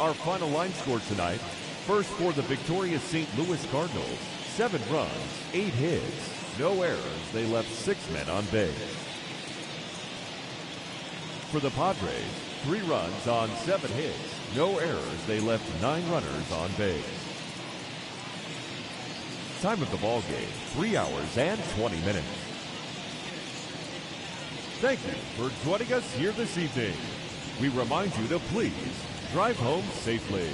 Our final line score tonight. First for the victorious St. Louis Cardinals, 7 runs, 8 hits, no errors. They left 6 men on base. For the Padres, 3 runs on 7 hits, no errors. They left 9 runners on base. Time of the ball game, 3 hours and 20 minutes. Thank you for joining us here this evening. We remind you to please drive home safely.